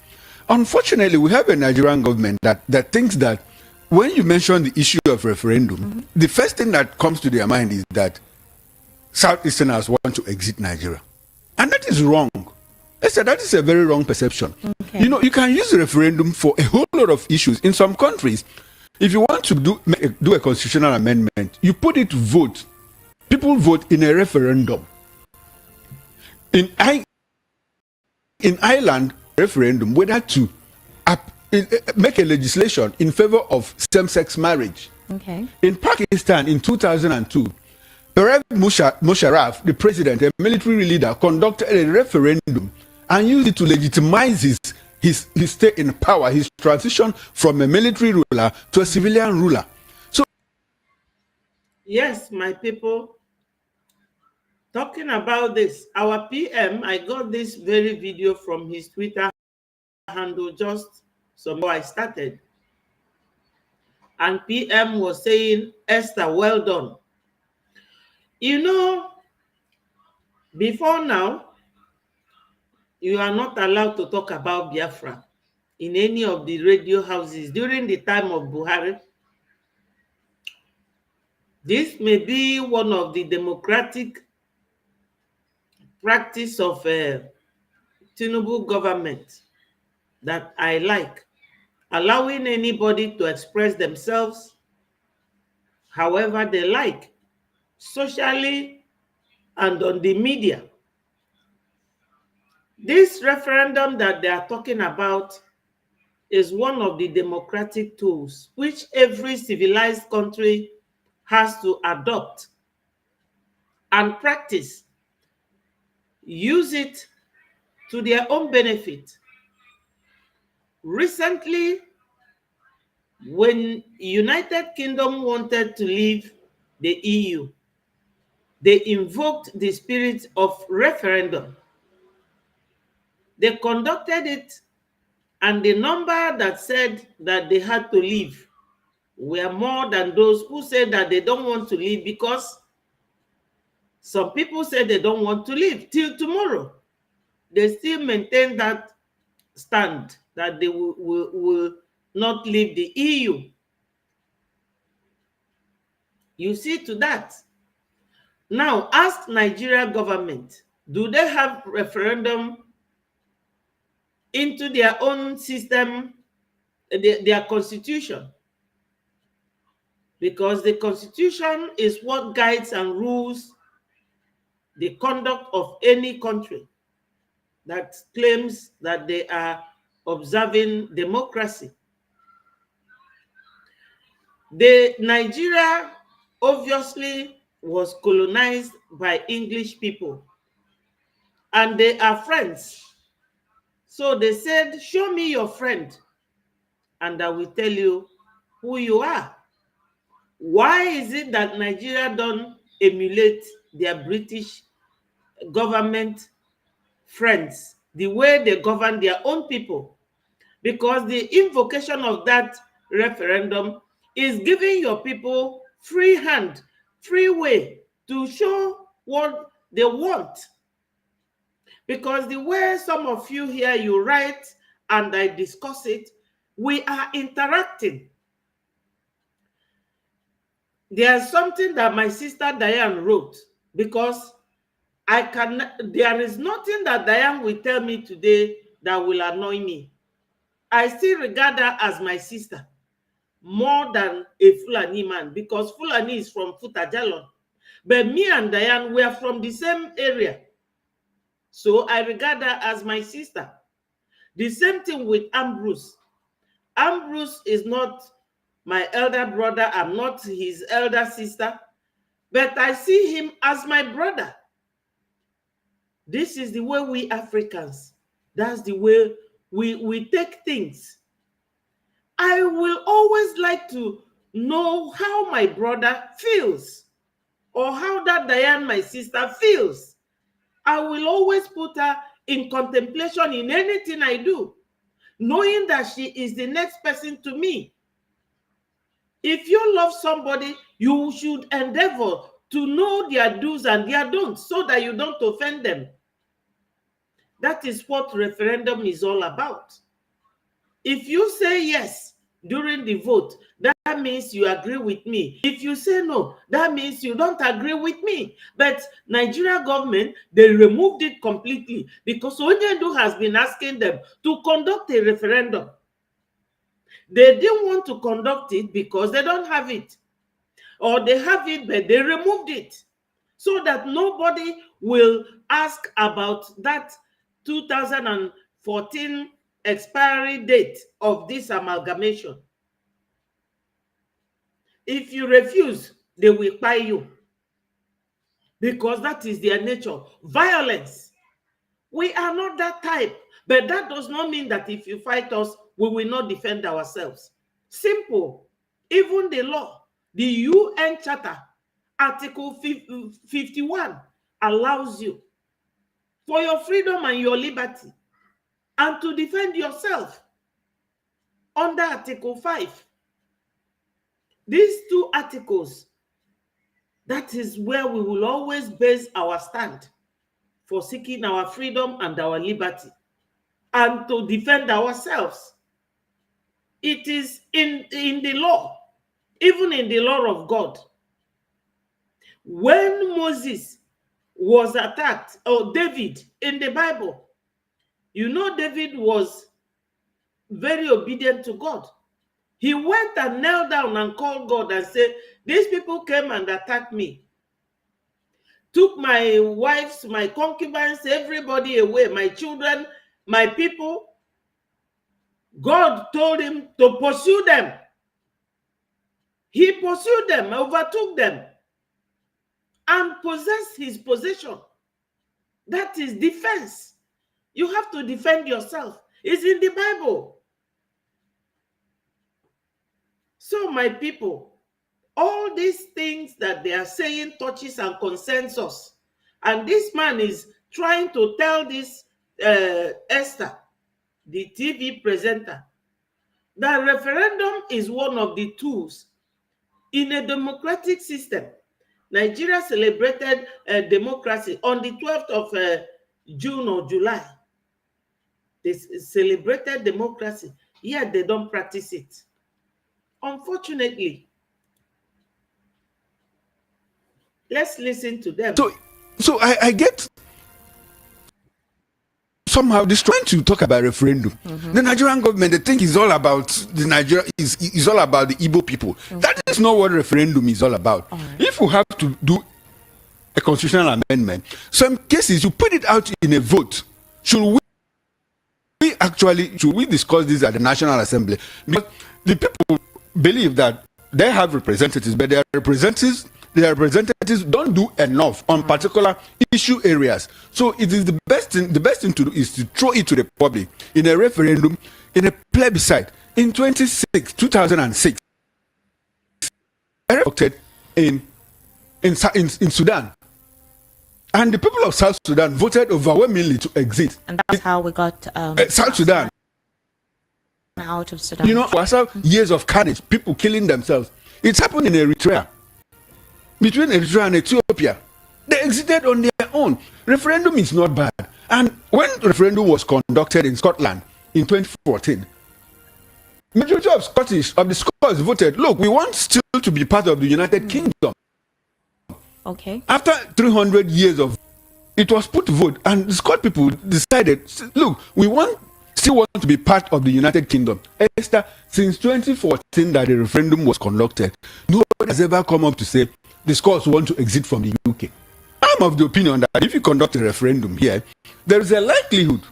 Unfortunately, we have a Nigerian government that thinks that when you mention the issue of referendum, the first thing that comes to their mind is that Southeasterners want to exit Nigeria. And that is wrong. That is a very wrong perception. Okay. You know, you can use a referendum for a whole lot of issues. In some countries, if you want to do a constitutional amendment, you put it to vote. People vote in a referendum. In Ireland, referendum whether to make a legislation in favor of same-sex marriage. Okay. In Pakistan, in 2002, Pervez Musharraf, the president, a military leader, conducted a referendum and used it to legitimize his stay in power, his transition from a military ruler to a civilian ruler. So, yes, my people, talking about this, our PM, I got this very video from his Twitter handle just some before I started. And PM was saying, Esther, well done. You know, before now, you are not allowed to talk about Biafra in any of the radio houses during the time of Buhari. This may be one of the democratic practice of Tinubu government that I like, allowing anybody to express themselves however they like, socially and on the media. This referendum that they are talking about is one of the democratic tools which every civilized country has to adopt and practice. Use it to their own benefit. Recently, when United Kingdom wanted to leave the EU, they invoked the spirit of referendum. They conducted it, and the number that said that they had to leave were more than those who said that they don't want to leave, because some people said they don't want to leave till tomorrow. They still maintain that stand that they will not leave the EU. You see to that. Now, ask Nigeria government, do they have referendum into their own system, their constitution? Because the constitution is what guides and rules the conduct of any country that claims that they are observing democracy. Nigeria obviously was colonized by English people, and they are friends. So they said, show me your friend, and I will tell you who you are. Why is it that Nigeria don't emulate their British government friends, the way they govern their own people? Because the invocation of that referendum is giving your people free hand, free way to show what they want. Because the way some of you here, you write and I discuss it, we are interacting. There's something that my sister Diane wrote, because there is nothing that Diane will tell me today that will annoy me. I still regard her as my sister more than a Fulani man, because Fulani is from Futajalon. But me and Diane, we are from the same area. So I regard her as my sister. The same thing with Ambrose. Ambrose is not my elder brother. I'm not his elder sister. But I see him as my brother. This is the way we Africans, that's the way we take things. I will always like to know how my brother feels, or how that Diane, my sister, feels. I will always put her in contemplation in anything I do, knowing that she is the next person to me. If you love somebody, you should endeavor to know their do's and their don'ts so that you don't offend them. That is what referendum is all about. If you say yes during the vote, that means you agree with me. If you say no, that means you don't agree with me. But Nigeria government, they removed it completely because Onyendu has been asking them to conduct a referendum. They didn't want to conduct it because they don't have it. Or they have it, but they removed it so that nobody will ask about that 2014 expiry date of this amalgamation. If you refuse, they will buy you because that is their nature. Violence. We are not that type, but that does not mean that if you fight us, we will not defend ourselves. Simple. Even the law, the UN Charter, Article 51 allows you for your freedom and your liberty and to defend yourself under Article 5. These two articles, that is where we will always base our stand for seeking our freedom and our liberty and to defend ourselves. It is in the law, even in the law of God. When Moses was attacked, or David in the Bible, you know David was very obedient to God. He went and knelt down and called God and said, these people came and attacked me, took my wives, my concubines, everybody away, my children, my people. God told him to pursue them. He pursued them, overtook them, and possessed his possession. That is defense. You have to defend yourself. It's in the Bible. So, my people, all these things that they are saying touches and concerns us. And this man is trying to tell this Esther, the TV presenter, that referendum is one of the tools in a democratic system. Nigeria celebrated democracy on the 12th of June or July. They celebrated democracy, yet they don't practice it. Unfortunately, let's listen to them. So I get somehow this trying to talk about referendum. The Nigerian government, they think is all about the Nigeria is all about the Igbo people. That is not what referendum is all about. If we have to do a constitutional amendment, some cases you put it out in a vote. Should we discuss this at the National Assembly? Because the people believe that they have representatives, but their representatives don't do enough on particular issue areas. So it is the best thing to do is to throw it to the public in a referendum, in a plebiscite. In 2006, elected in Sudan. And the people of South Sudan voted overwhelmingly to exit. And that's how we got South Sudan out of Sudan. You know, after years of carnage, people killing themselves. It's happened in Eritrea. Between Eritrea and Ethiopia, they exited on their own. Referendum is not bad. And when the referendum was conducted in Scotland in 2014, majority of the Scots voted, look, we want still to be part of the United Kingdom. Okay. After 300 years of it was put to vote, and the Scottish people decided, look, we still want to be part of the United Kingdom. Esther, since 2014 that the referendum was conducted, nobody has ever come up to say the Scots want to exit from the UK. I'm of the opinion that if you conduct a referendum here, there is a likelihood,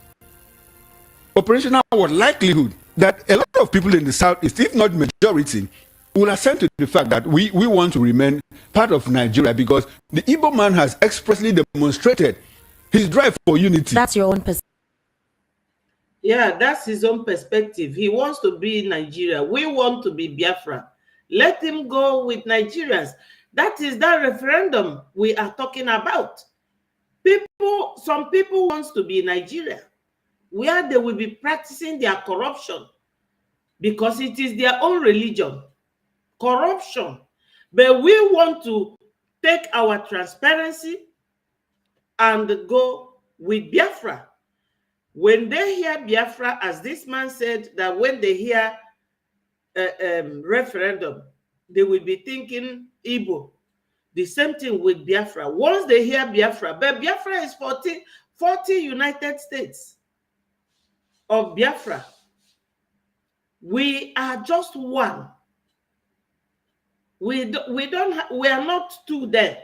operational likelihood, that a lot of people in the Southeast, if not majority, will assent to the fact that we want to remain part of Nigeria because the Igbo man has expressly demonstrated his drive for unity. That's your own perspective. Yeah, that's his own perspective. He wants to be in Nigeria. We want to be Biafra. Let him go with Nigerians. That is that referendum we are talking about. Some people wants to be in Nigeria, where they will be practicing their corruption because it is their own religion. Corruption. But we want to take our transparency and go with Biafra. When they hear Biafra, as this man said, that when they hear referendum, they will be thinking Igbo. The same thing with Biafra. Once they hear Biafra, but Biafra is 40 United States of Biafra. We are just one. We are not two there.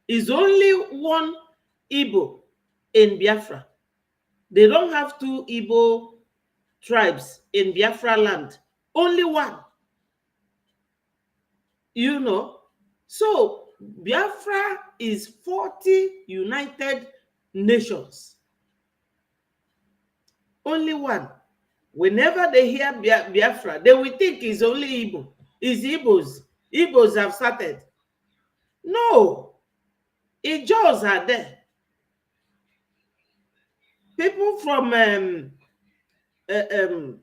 It's only one Igbo in Biafra. They don't have two Igbo tribes in Biafra land. Only one. You know? So Biafra is 40 United Nations. Only one. Whenever they hear Biafra, they will think it's only Igbo. It's Igbos. Igbos have started. No. Ijos are there. People from Akwa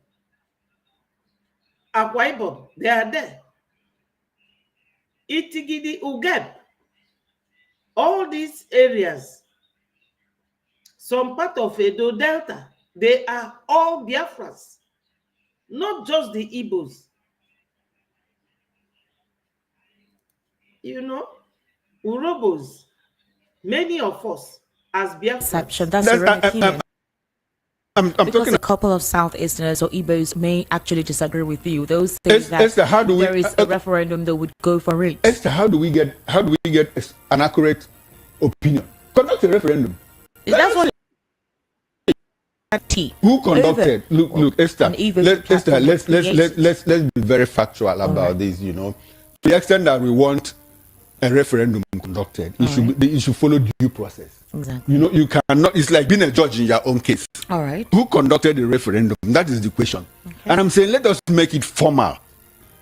Ibom, they are there. Itigidi, Ugeb, all these areas, some part of Edo Delta, they are all Biafras, not just the Igbos. You know, Urobos, many of us as Biafras. That's irrelevant. I'm because talking a couple of Southeasterners or Igbos may actually disagree with you. Those things that Esther, how do we, there is a referendum that would go for it. Esther, how do we get an accurate opinion? Conduct a referendum. That's what who conducted? Look, Esther. Let's be very factual about this. You know, to the extent that we want a referendum conducted, it should follow due process. Exactly. You know, you cannot. It's like being a judge in your own case. All right. Who conducted the referendum? That is the question. Okay. And I'm saying, let us make it formal.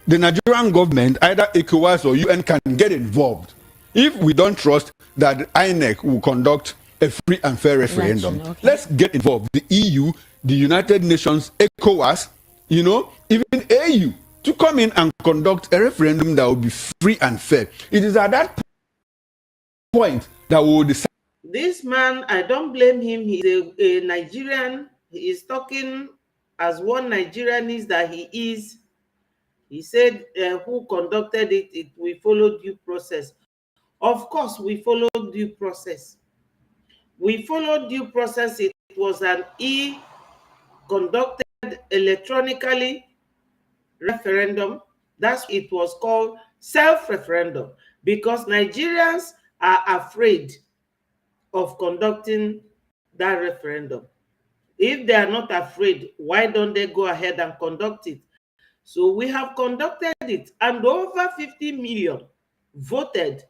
The Nigerian government, either ECOWAS or UN, can get involved. If we don't trust that INEC will conduct a free and fair referendum, let's get involved. The EU, the United Nations, ECOWAS, you know, even AU, to come in and conduct a referendum that will be free and fair. It is at that point that we will decide. This man, I don't blame him. He's a Nigerian. He is talking as one Nigerian is that he is. He said, who conducted it, we followed due process. Of course, we followed due process. We followed due process. It was an conducted electronically referendum. That's it was called self-referendum, because Nigerians are afraid of conducting that referendum. If they are not afraid, why don't they go ahead and conduct it? So we have conducted it, and over 50 million voted.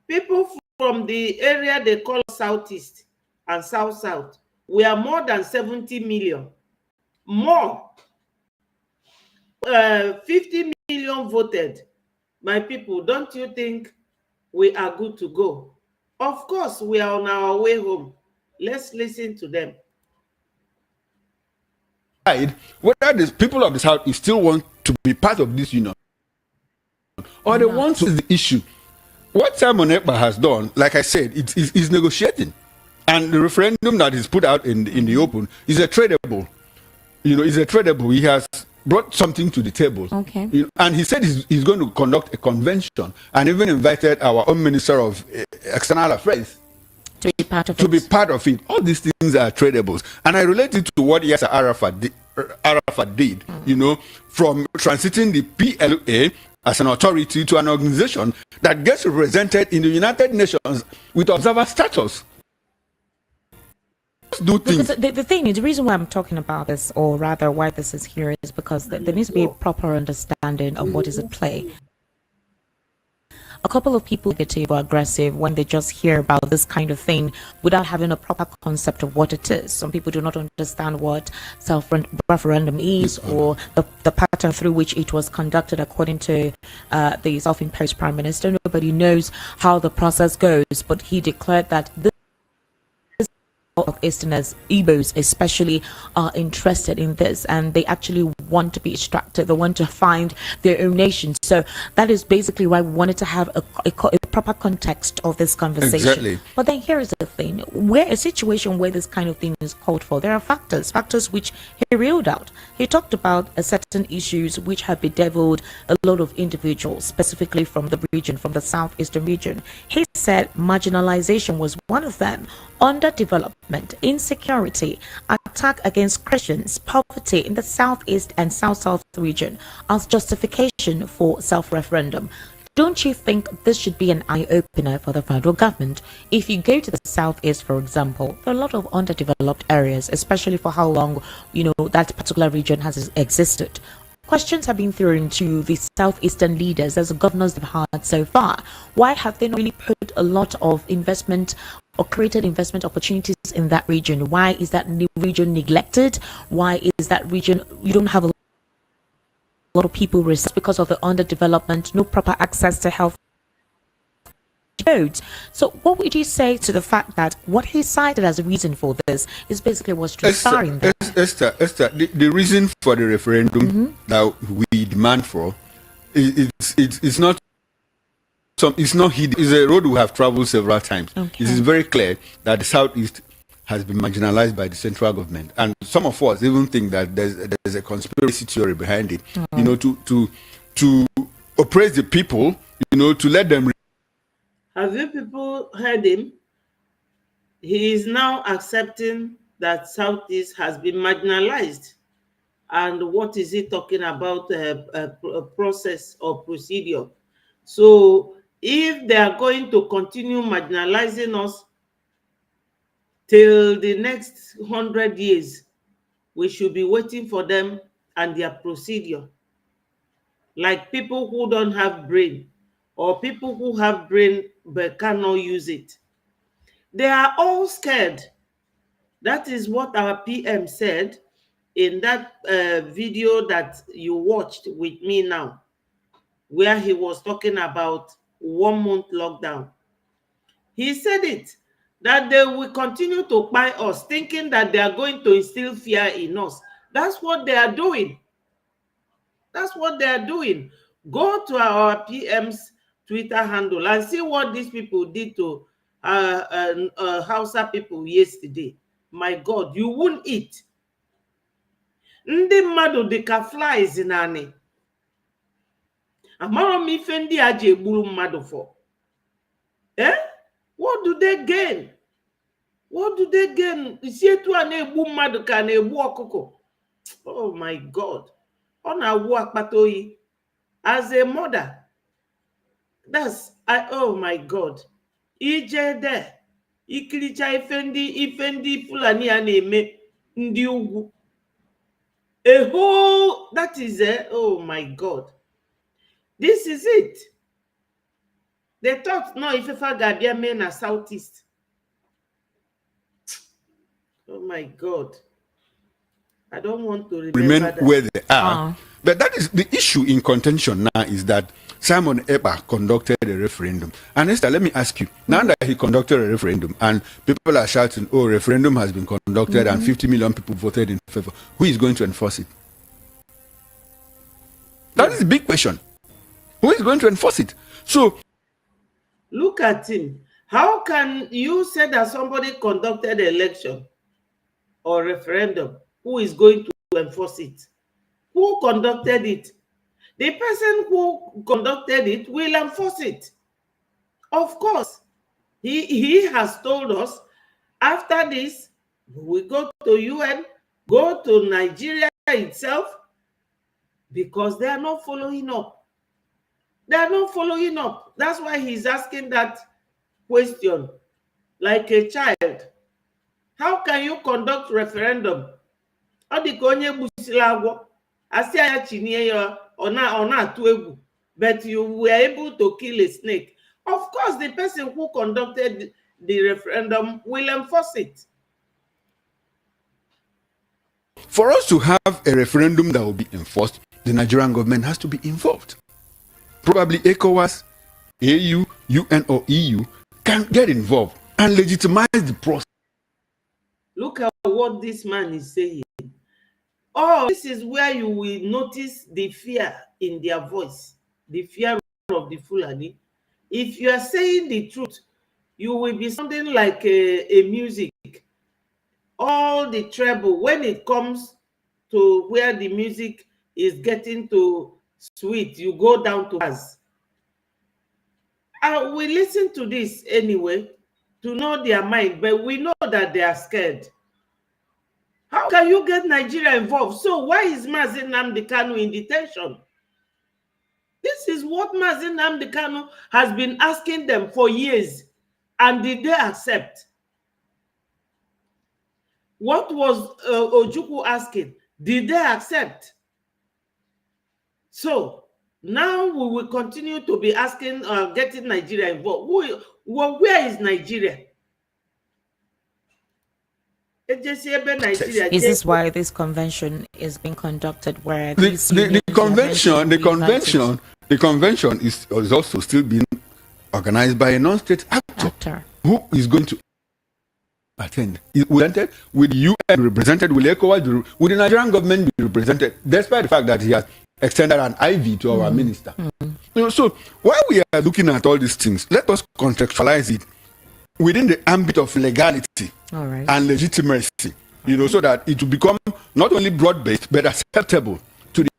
People from the area they call Southeast and South-South, we are more than 70 million. More. 50 million voted. My people, don't you think we are good to go? Of course, we are on our way home. Let's listen to them. Whether the people of the South still want to be part of this union or they want to, is the issue. What Simon Ekpa has done, like I said, is negotiating. And the referendum that is put out in the open is a tradable. You know, it's a tradable. He has brought something to the table. Okay. You know, and he said he's going to conduct a convention and even invited our own Minister of External Affairs to be part of it. All these things are tradables. And I relate it to what Yasser Arafat did, you know, from transiting the PLA as an authority to an organization that gets represented in the United Nations with observer status. Do things. The thing is, the reason why I'm talking about this, or rather why this is here, is because there needs to be a proper understanding of what is at play. A couple of people get negative or aggressive when they just hear about this kind of thing without having a proper concept of what it is. Some people do not understand what self-referendum is, or the pattern through which it was conducted according to the self-imposed prime minister. Nobody knows how the process goes, but he declared that this Southeasterners, Igbos especially, are interested in this, and they actually want to be extracted. They want to find their own nation. So that is basically why we wanted to have a proper context of this conversation. Exactly. But then here is the thing: where a situation where this kind of thing is called for, there are factors which he reeled out. He talked about certain issues which have bedeviled a lot of individuals, specifically from the region, from the southeastern region. He said marginalization was one of them, underdevelopment, insecurity, attack against Christians, poverty in the southeast and south region as justification for self-referendum. Don't you think this should be an eye-opener for the federal government? If you go to the southeast, for example, there are a lot of underdeveloped areas, especially for how long, that particular region has existed. Questions have been thrown to the southeastern leaders as the governors they've had so far. Why have they not really put a lot of investment or created investment opportunities in that region? Why is that region neglected? Why is that region, you don't have a lot of people because of the underdevelopment, no proper access to health roads? So what would you say to the fact that what he cited as a reason for this is basically what's transpiring there? Esther, the reason for the referendum that we demand for it's not hidden. It's a road we have traveled several times. Okay. It is very clear that the southeast has been marginalized by the central government, and some of us even think that there's a conspiracy theory behind it. To oppress the people, to let them. Have you people heard him? He is now accepting that Southeast has been marginalized. And what is he talking about? A process or procedure. So if they are going to continue marginalizing us till the next 100 years, we should be waiting for them and their procedure. Like people who don't have brain, or people who have brain but cannot use it. They are all scared. That is what our PM said in that video that you watched with me now, where he was talking about 1 month lockdown. He said it, that they will continue to buy us, thinking that they are going to instill fear in us. That's what they are doing. That's what they are doing. Go to our PM's Twitter handle and see what these people did to Hausa people yesterday. My God, you won't eat. Ndị mmadụ dịka flies nani. Amara m ife ndị a ji egburu mmadụ for. What do they gain? What do they gain? Isi etu a na-egbu mmadụ ka na-egbu ọkụkọ. Oh my God. Ọ na-awụ akpata oyi. As a mother, oh my God. Ije there. Ikiricha ife ndị Fulani a na-eme ndị ugwu. A whole, that is it. Oh my God. This is it. They thought, no, if I Gabia men are southeast. Oh my God. I don't want to remain that. Where they are. But that is the issue in contention now, is that Simon Ekpa conducted a referendum. And Esther, let me ask you, now that he conducted a referendum and people are shouting, oh, referendum has been conducted and 50 million people voted in favor, who is going to enforce it? That is the big question. Who is going to enforce it? So, look at him. How can you say that somebody conducted an election or referendum? Who is going to enforce it? Who conducted it? The person who conducted it will enforce it. Of course. He has told us, after this, we go to UN, go to Nigeria itself, because they are not following up. They are not following up. That's why he's asking that question, like a child. How can you conduct referendum? But you were able to kill a snake. Of course, the person who conducted the referendum will enforce it. For us to have a referendum that will be enforced, the Nigerian government has to be involved. Probably ECOWAS, AU, UN or EU can get involved and legitimize the process. Look at what this man is saying. Oh, this is where you will notice the fear in their voice, the fear of the Fulani. If you are saying the truth, you will be sounding like a music. All the treble, when it comes to where the music is getting to sweet, you go down to bass. We listen to this anyway to know their mind, but we know that they are scared. How can you get Nigeria involved? So why is Mazi Nnamdi Kanu in detention? This is what Mazi Nnamdi Kanu has been asking them for years. And did they accept? What was Ojukwu asking? Did they accept? So now we will continue to be asking, getting Nigeria involved. Where is Nigeria? Is this why this convention is being conducted? Where the convention is also still being organized by a non-state actor who is going to attend. With UN represented, with ECOWAS, with the Nigerian government be represented, despite the fact that he has extended an IV to our minister. So while we are looking at all these things, let us contextualize it within the ambit of legality and legitimacy, so that it will become not only broad-based but acceptable to the.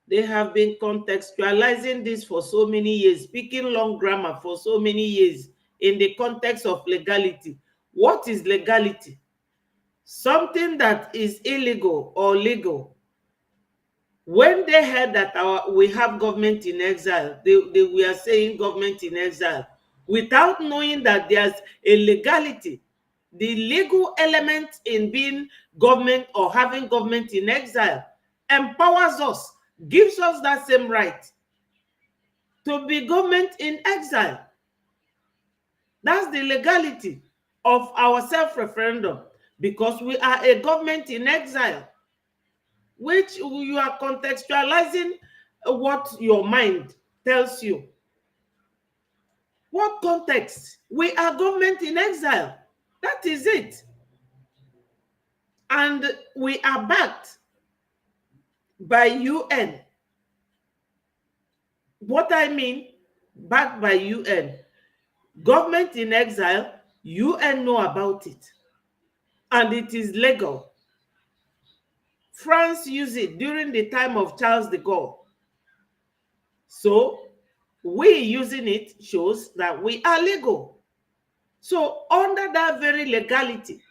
They have been contextualizing this for so many years, speaking long grammar for so many years in the context of legality. What is legality? Something that is illegal or legal. When they heard that we have government in exile, they were saying government in exile, without knowing that there's a legality. The legal element in being government or having government in exile empowers us, gives us that same right to be government in exile. That's the legality of our self-referendum, because we are a government in exile, which you are contextualizing what your mind tells you. What context? We are government in exile. That is it. And we are backed by UN. What I mean, backed by UN. Government in exile, UN know about it. And it is legal. France used it during the time of Charles de Gaulle. So we using it shows that we are legal. So under that very legality,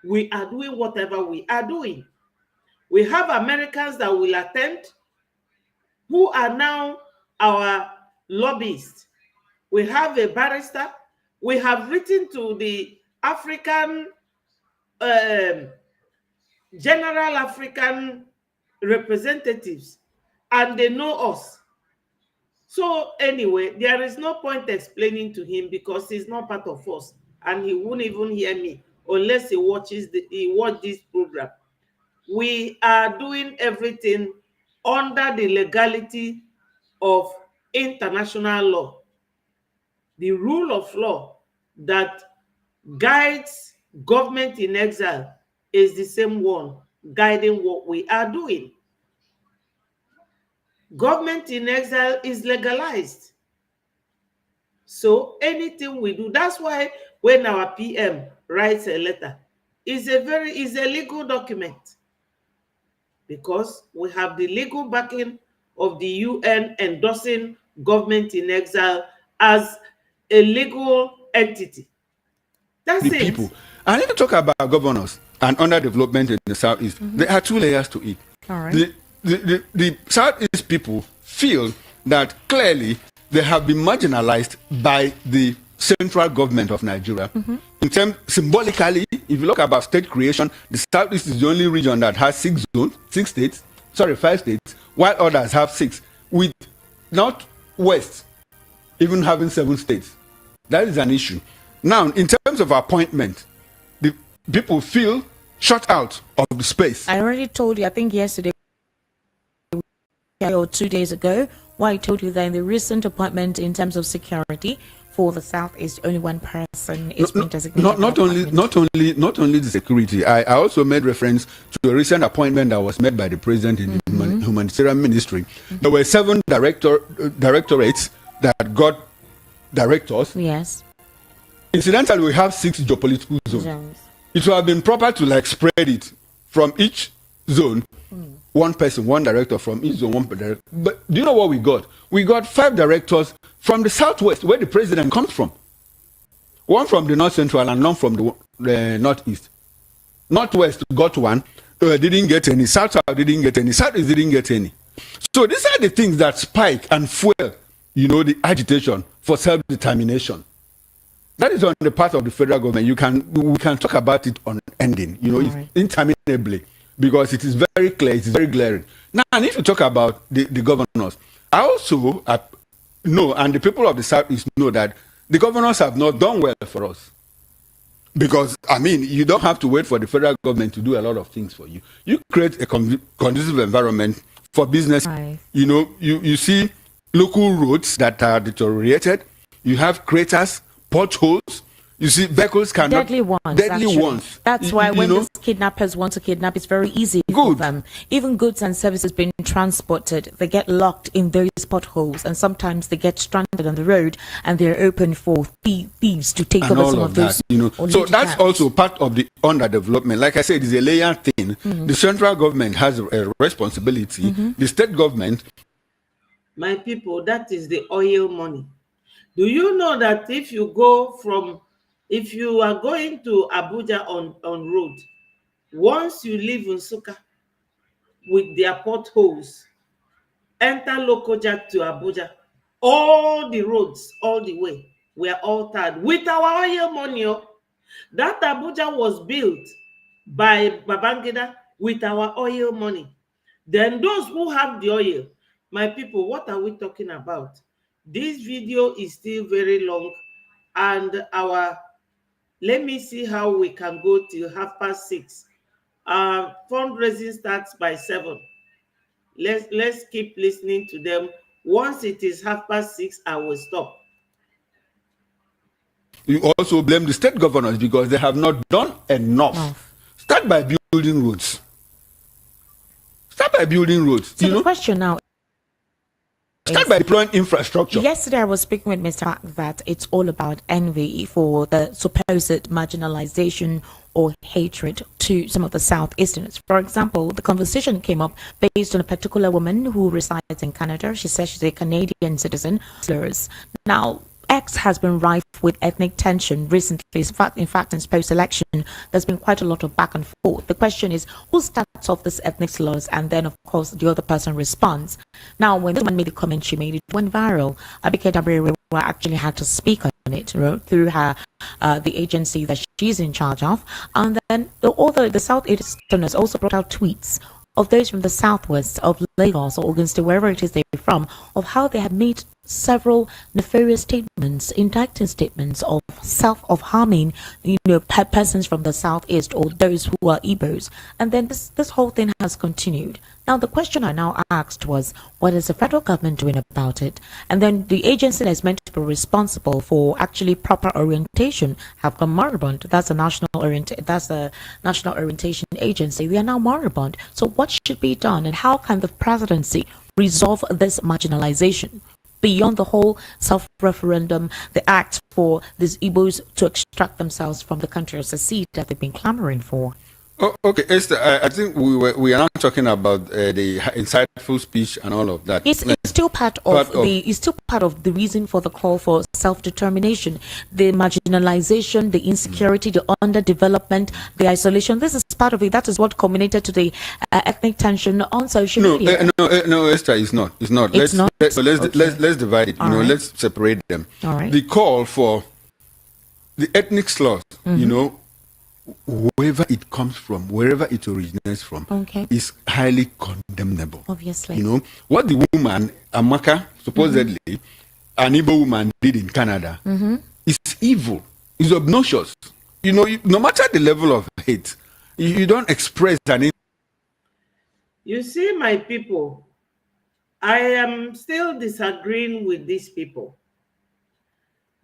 we are doing whatever we are doing. We have Americans that will attend, who are now our lobbyists. We have a barrister. We have written to the African, general African representatives, and they know us. So anyway, there is no point explaining to him because he's not part of us, and he won't even hear me unless he watches this program. We are doing everything under the legality of international law. The rule of law that guides government in exile is the same one guiding what we are doing. Government in exile is legalized. So anything we do, that's why when our PM writes a letter, is a legal document, because we have the legal backing of the UN endorsing government in exile as a legal entity. That's the it. People. I need to talk about governors and underdevelopment in the Southeast. There are two layers to it. All right. The Southeast people feel that clearly they have been marginalized by the central government of Nigeria. In terms, symbolically, if you look about state creation, the Southeast is the only region that has 5 states, while others have 6, with Northwest even having 7 states. That is an issue. Now, in terms of appointment, the people feel shut out of the space. I already told you, I think yesterday or 2 days ago, why I told you that in the recent appointment in terms of security for the Southeast, only one person is being designated. Not only the security. I also made reference to a recent appointment that was made by the president in the humanitarian ministry. There were 7 directorates that got directors. Yes. Incidentally, we have 6 geopolitical zones. It would have been proper to spread it from each zone. One person, one director from each zone, one director. But do you know what we got? We got 5 directors from the southwest, where the president comes from. One from the north central and none from the northeast. Northwest got 1, didn't get any. South didn't get any. Southeast didn't get any. So these are the things that spike and fuel, the agitation for self-determination. That is on the part of the federal government. We can talk about it on ending, Right. interminably, because it is very clear, it is very glaring. Now, I need to talk about the governors. I also know, and the people of the Southeast know, that the governors have not done well for us. Because, you don't have to wait for the federal government to do a lot of things for you. You create a conducive environment for business. Right. You see local roads that are deteriorated. You have craters, potholes. You see vehicles cannot... Deadly ones. Deadly ones. That's why when these kidnappers want to kidnap, it's very easy for them. Even goods and services being transported, they get locked in those potholes, and sometimes they get stranded on the road, and they're open for thieves to take over some of those. So that's also part of the underdevelopment. Like I said, it's a layered thing. The central government has a responsibility. The state government... My people, that is the oil money. Do you know that if you are going to Abuja on road, once you leave Nsukka with their potholes, enter Lokoja to Abuja, all the roads, all the way, were all tarred with our oil money. That Abuja was built by Babangida with our oil money. Then those who have the oil, my people, what are we talking about? This video is still very long, and let me see how we can go till 6:30. Fundraising starts by 7. Let's keep listening to them. Once it is 6:30, I will stop. You also blame the state governors because they have not done enough. Start by building roads. Start by building roads. So the question now, start by deploying infrastructure. Yesterday, I was speaking with Mr. Mark that it's all about envy for the supposed marginalization or hatred to some of the Southeasterners. For example, the conversation came up based on a particular woman who resides in Canada. She says she's a Canadian citizen. Now, X has been rife with ethnic tension recently. In fact, since post-election, there's been quite a lot of back and forth. The question is, who starts off this ethnic slurs, and then, of course, the other person responds. Now, when this one made the comment she made, it went viral. Abike Dabiri actually had to speak on it through her the agency that she's in charge of, and then the Southeasterners also brought out tweets of those from the southwest of Lagos or Ogun State, wherever it is they're from, of how they had made several nefarious statements, indicting statements of harming, persons from the southeast or those who are Igbos. And then this whole thing has continued. Now, the question I now asked was, what is the federal government doing about it? And then the agency that is meant to be responsible for actually proper orientation have gone moribund. That's a national orientation agency. They are now moribund. So what should be done, and how can the presidency resolve this marginalization beyond the whole self-referendum, the act for these Igbos to extract themselves from the country or secede that they've been clamoring for? Oh, okay, Esther, I think we are not talking about the insightful speech and all of that. It's still part of the reason for the call for self-determination, the marginalization, the insecurity, the underdevelopment, the isolation. This is part of it. That is what culminated to the ethnic tension on social media. No, Esther, it's not. It's not. Let's divide it. Let's separate them. All right. The call for the ethnic slurs, wherever it comes from, wherever it originates from, is highly condemnable. Obviously. What the woman, Amaka, supposedly, an Igbo woman did in Canada, is evil, is obnoxious. No matter the level of hate, you don't express an... You see, my people, I am still disagreeing with these people.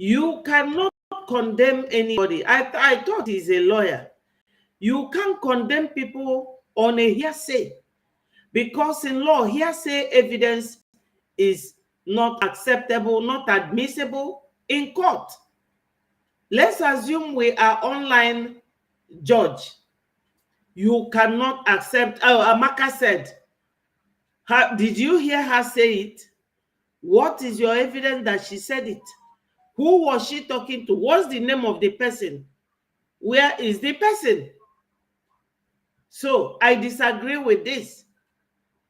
You cannot condemn anybody. I thought he's a lawyer. You can't condemn people on a hearsay, because in law, hearsay evidence is not acceptable, not admissible in court. Let's assume we are online judge. You cannot accept. Amaka said, did you hear her say it? What is your evidence that she said it? Who was she talking to? What's the name of the person? Where is the person? So I disagree with this.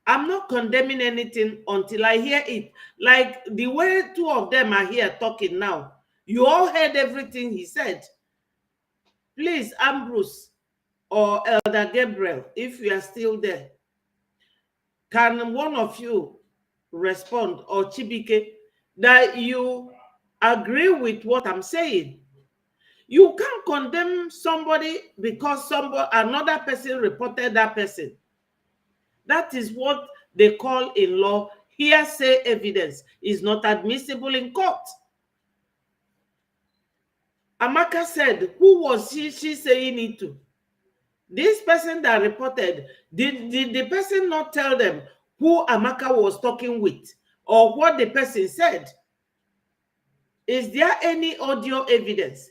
I'm not condemning anything until I hear it. Like the way two of them are here talking now. You all heard everything he said. Please, Ambrose or Elder Gabriel, if you are still there, can one of you respond, or Chibike, that you agree with what I'm saying? You can't condemn somebody because another person reported that person. That is what they call in law hearsay evidence. Is not admissible in court. Amaka said, who was she saying it to? This person that reported, did the person not tell them who Amaka was talking with or what the person said? Is there any audio evidence?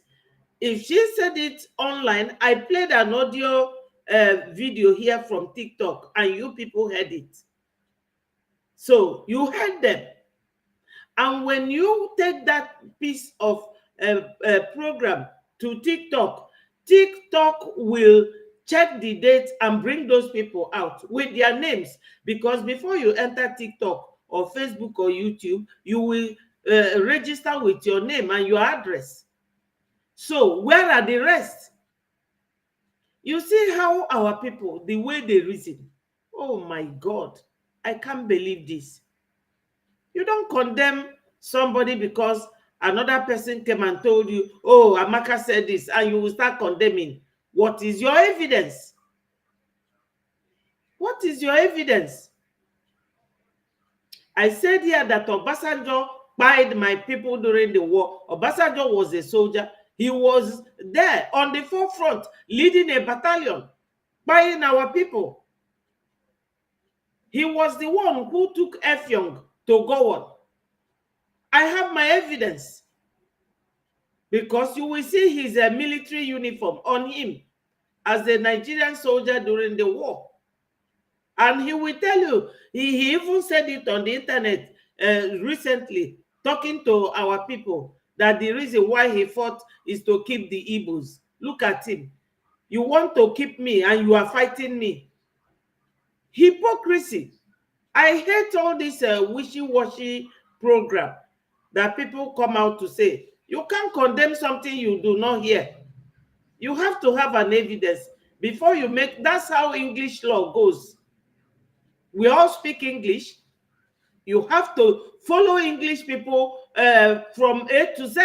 If she said it online, I played an audio video here from TikTok and you people heard it. So you heard them. And when you take that piece of program to TikTok, TikTok will check the date and bring those people out with their names. Because before you enter TikTok or Facebook or YouTube, you will register with your name and your address. So where are the rest? You see how our people, the way they reason. Oh my God, I can't believe this. You don't condemn somebody because another person came and told you, oh, Amaka said this, and you will start condemning. What is your evidence? What is your evidence? I said here that Obasanjo spied my people during the war. Obasanjo was a soldier. He was there on the forefront, leading a battalion, spying our people. He was the one who took Effiong to Gowon. I have my evidence. Because you will see his military uniform on him as a Nigerian soldier during the war. And he will tell you, he even said it on the internet recently, talking to our people, that the reason why he fought is to keep the Igbos. Look at him. You want to keep me and you are fighting me. Hypocrisy. I hate all this wishy-washy program that people come out to say. You can't condemn something you do not hear. You have to have an evidence before you make. That's how English law goes. We all speak English. You have to follow English people from A to Z.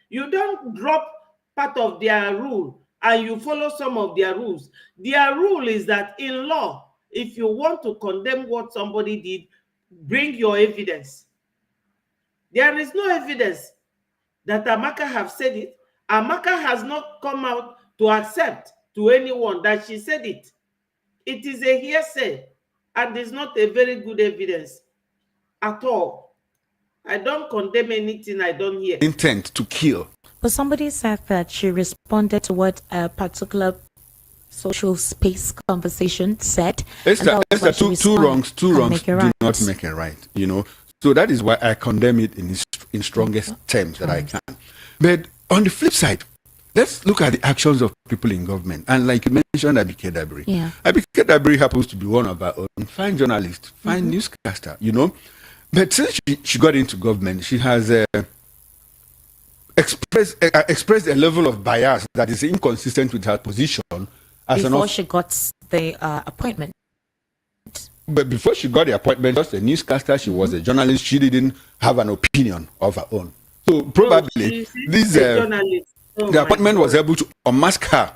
You don't drop part of their rule and you follow some of their rules. Their rule is that in law, if you want to condemn what somebody did, bring your evidence. There is no evidence that Amaka have said it. Amaka has not come out to accept to anyone that she said it. It is a hearsay and it's not a very good evidence at all. I don't condemn anything I don't hear. Intent to kill. But somebody said that she responded to what a particular social space conversation said. Esther, two wrongs do not make it right, you know. So that is why I condemn it in strongest terms that I can. But on the flip side, let's look at the actions of people in government. And like you mentioned, Abike Dabiri. Yeah. Abike Dabiri happens to be one of our own fine journalist, fine newscaster, you know. But since she got into government, she has expressed a level of bias that is inconsistent with her position. Before she got the appointment. But before she got the appointment, just a newscaster, she was a journalist. She didn't have an opinion of her own. So probably the appointment was able to unmask her,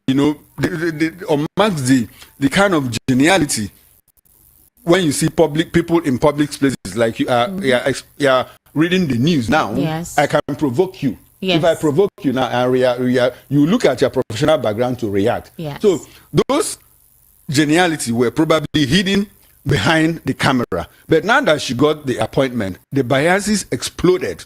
you know, unmask the kind of geniality when you see people in public places, like you are reading the news now, Yes. I can provoke you. Yes. If I provoke you now and you look at your professional background to react. Yes. So those geniality were probably hidden behind the camera. But now that she got the appointment, the biases exploded,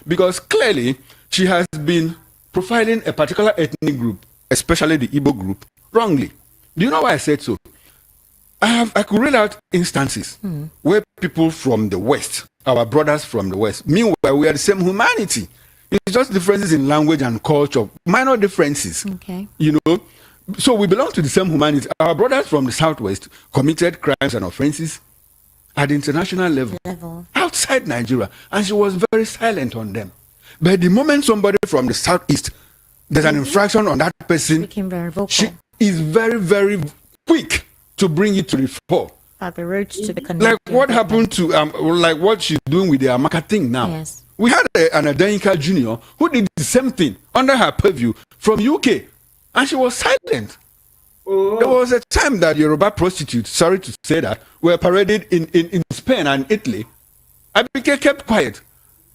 because clearly she has been profiling a particular ethnic group, especially the Igbo group, wrongly. Do you know why I said so? I could read out instances where people from the West, our brothers from the West, meanwhile, we are the same humanity. It's just differences in language and culture, minor differences. Okay. So we belong to the same humanity. Our brothers from the Southwest committed crimes and offenses at the international level, outside Nigeria, and she was very silent on them. But the moment somebody from the Southeast, there's an infraction on that person, Became very vocal. she is very, very quick to bring it to the fore. At the road to the Like Canadian what happened government. to, like what she's doing with the Amaka thing now. Yes. We had an Adenika Junior who did the same thing under her purview from UK, and she was silent. Oh. There was a time that Yoruba prostitutes, sorry to say that, were paraded in Spain and Italy. Abike kept quiet.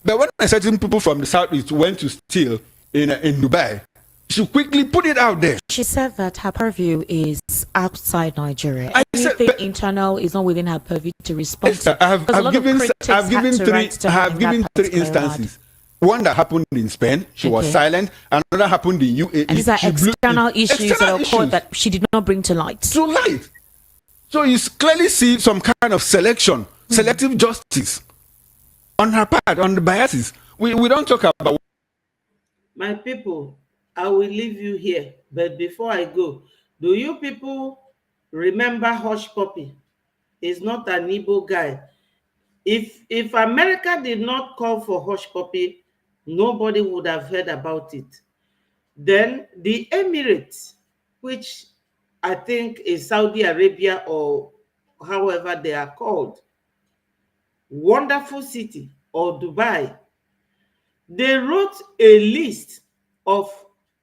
But when certain people from the Southeast went to steal in Dubai, she quickly put it out there. She said that her purview is outside Nigeria. I said, Anything but- internal is not within her purview to respond Esther, to. I've Because a lot of given critics I've had given to three write to her I have in given that three particular instances. One that happened in Spain, she was Okay. silent. Another happened in UAE. And these are she blew external it. issues External that occurred issues. that she did not bring to light. To light. So you clearly see some kind of selective justice on her part, on the biases. We don't talk about. My people, I will leave you here. But before I go, do you people remember Hush Puppy? He's not an Igbo guy. If America did not call for Hush Puppy, nobody would have heard about it. Then the Emirates, which I think is Saudi Arabia or however they are called, wonderful city, or Dubai, they wrote a list of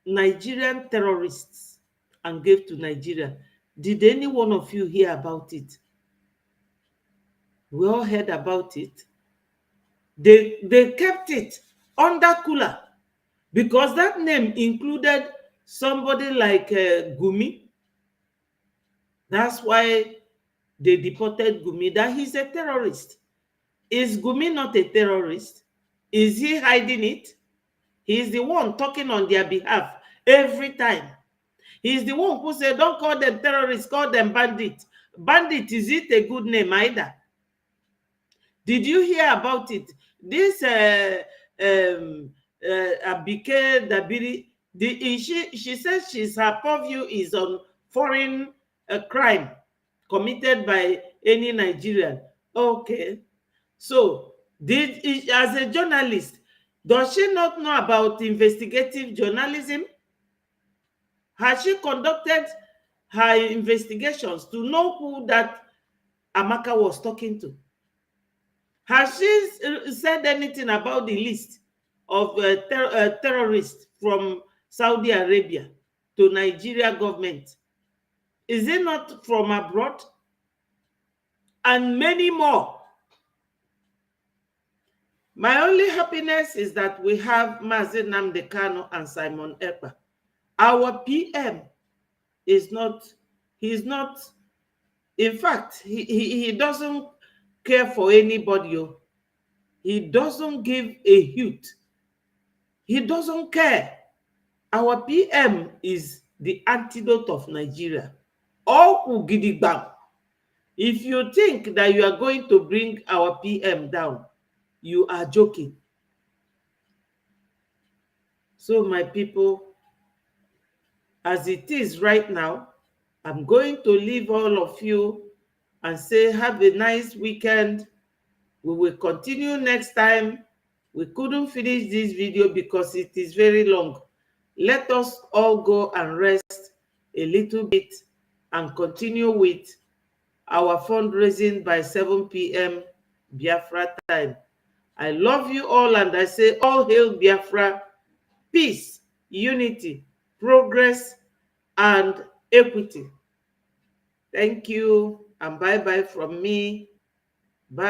Nigerian terrorists and gave to Nigeria. Did any one of you hear about it? We all heard about it. They kept it under cooler because that name included somebody like Gumi. That's why they deported Gumi, that he's a terrorist. Is Gumi not a terrorist? Is he hiding it? He's the one talking on their behalf every time. He's the one who said, don't call them terrorists, call them bandits. Bandit, is it a good name either? Did you hear about it? This Abike Dabiri, she says her purview is on foreign crime committed by any Nigerian. Okay. So, as a journalist, does she not know about investigative journalism? Has she conducted her investigations to know who that Amaka was talking to? Has she said anything about the list of terrorists from Saudi Arabia to Nigeria government? Is it not from abroad? And many more. My only happiness is that we have Mazi Nnamdi Kanu and Simon Ekpa. Our PM is not, he's not, in fact, he doesn't care for anybody. He doesn't give a hoot. He doesn't care. Our PM is the antidote of Nigeria. All Ugidigbam. If you think that you are going to bring our PM down, you are joking. So my people, as it is right now, I'm going to leave all of you and say have a nice weekend. We will continue next time. We couldn't finish this video because it is very long. Let us all go and rest a little bit and continue with our fundraising by 7 p.m. Biafra time. I love you all and I say all hail Biafra, peace, unity, progress, and equity. Thank you and bye-bye from me. Bye.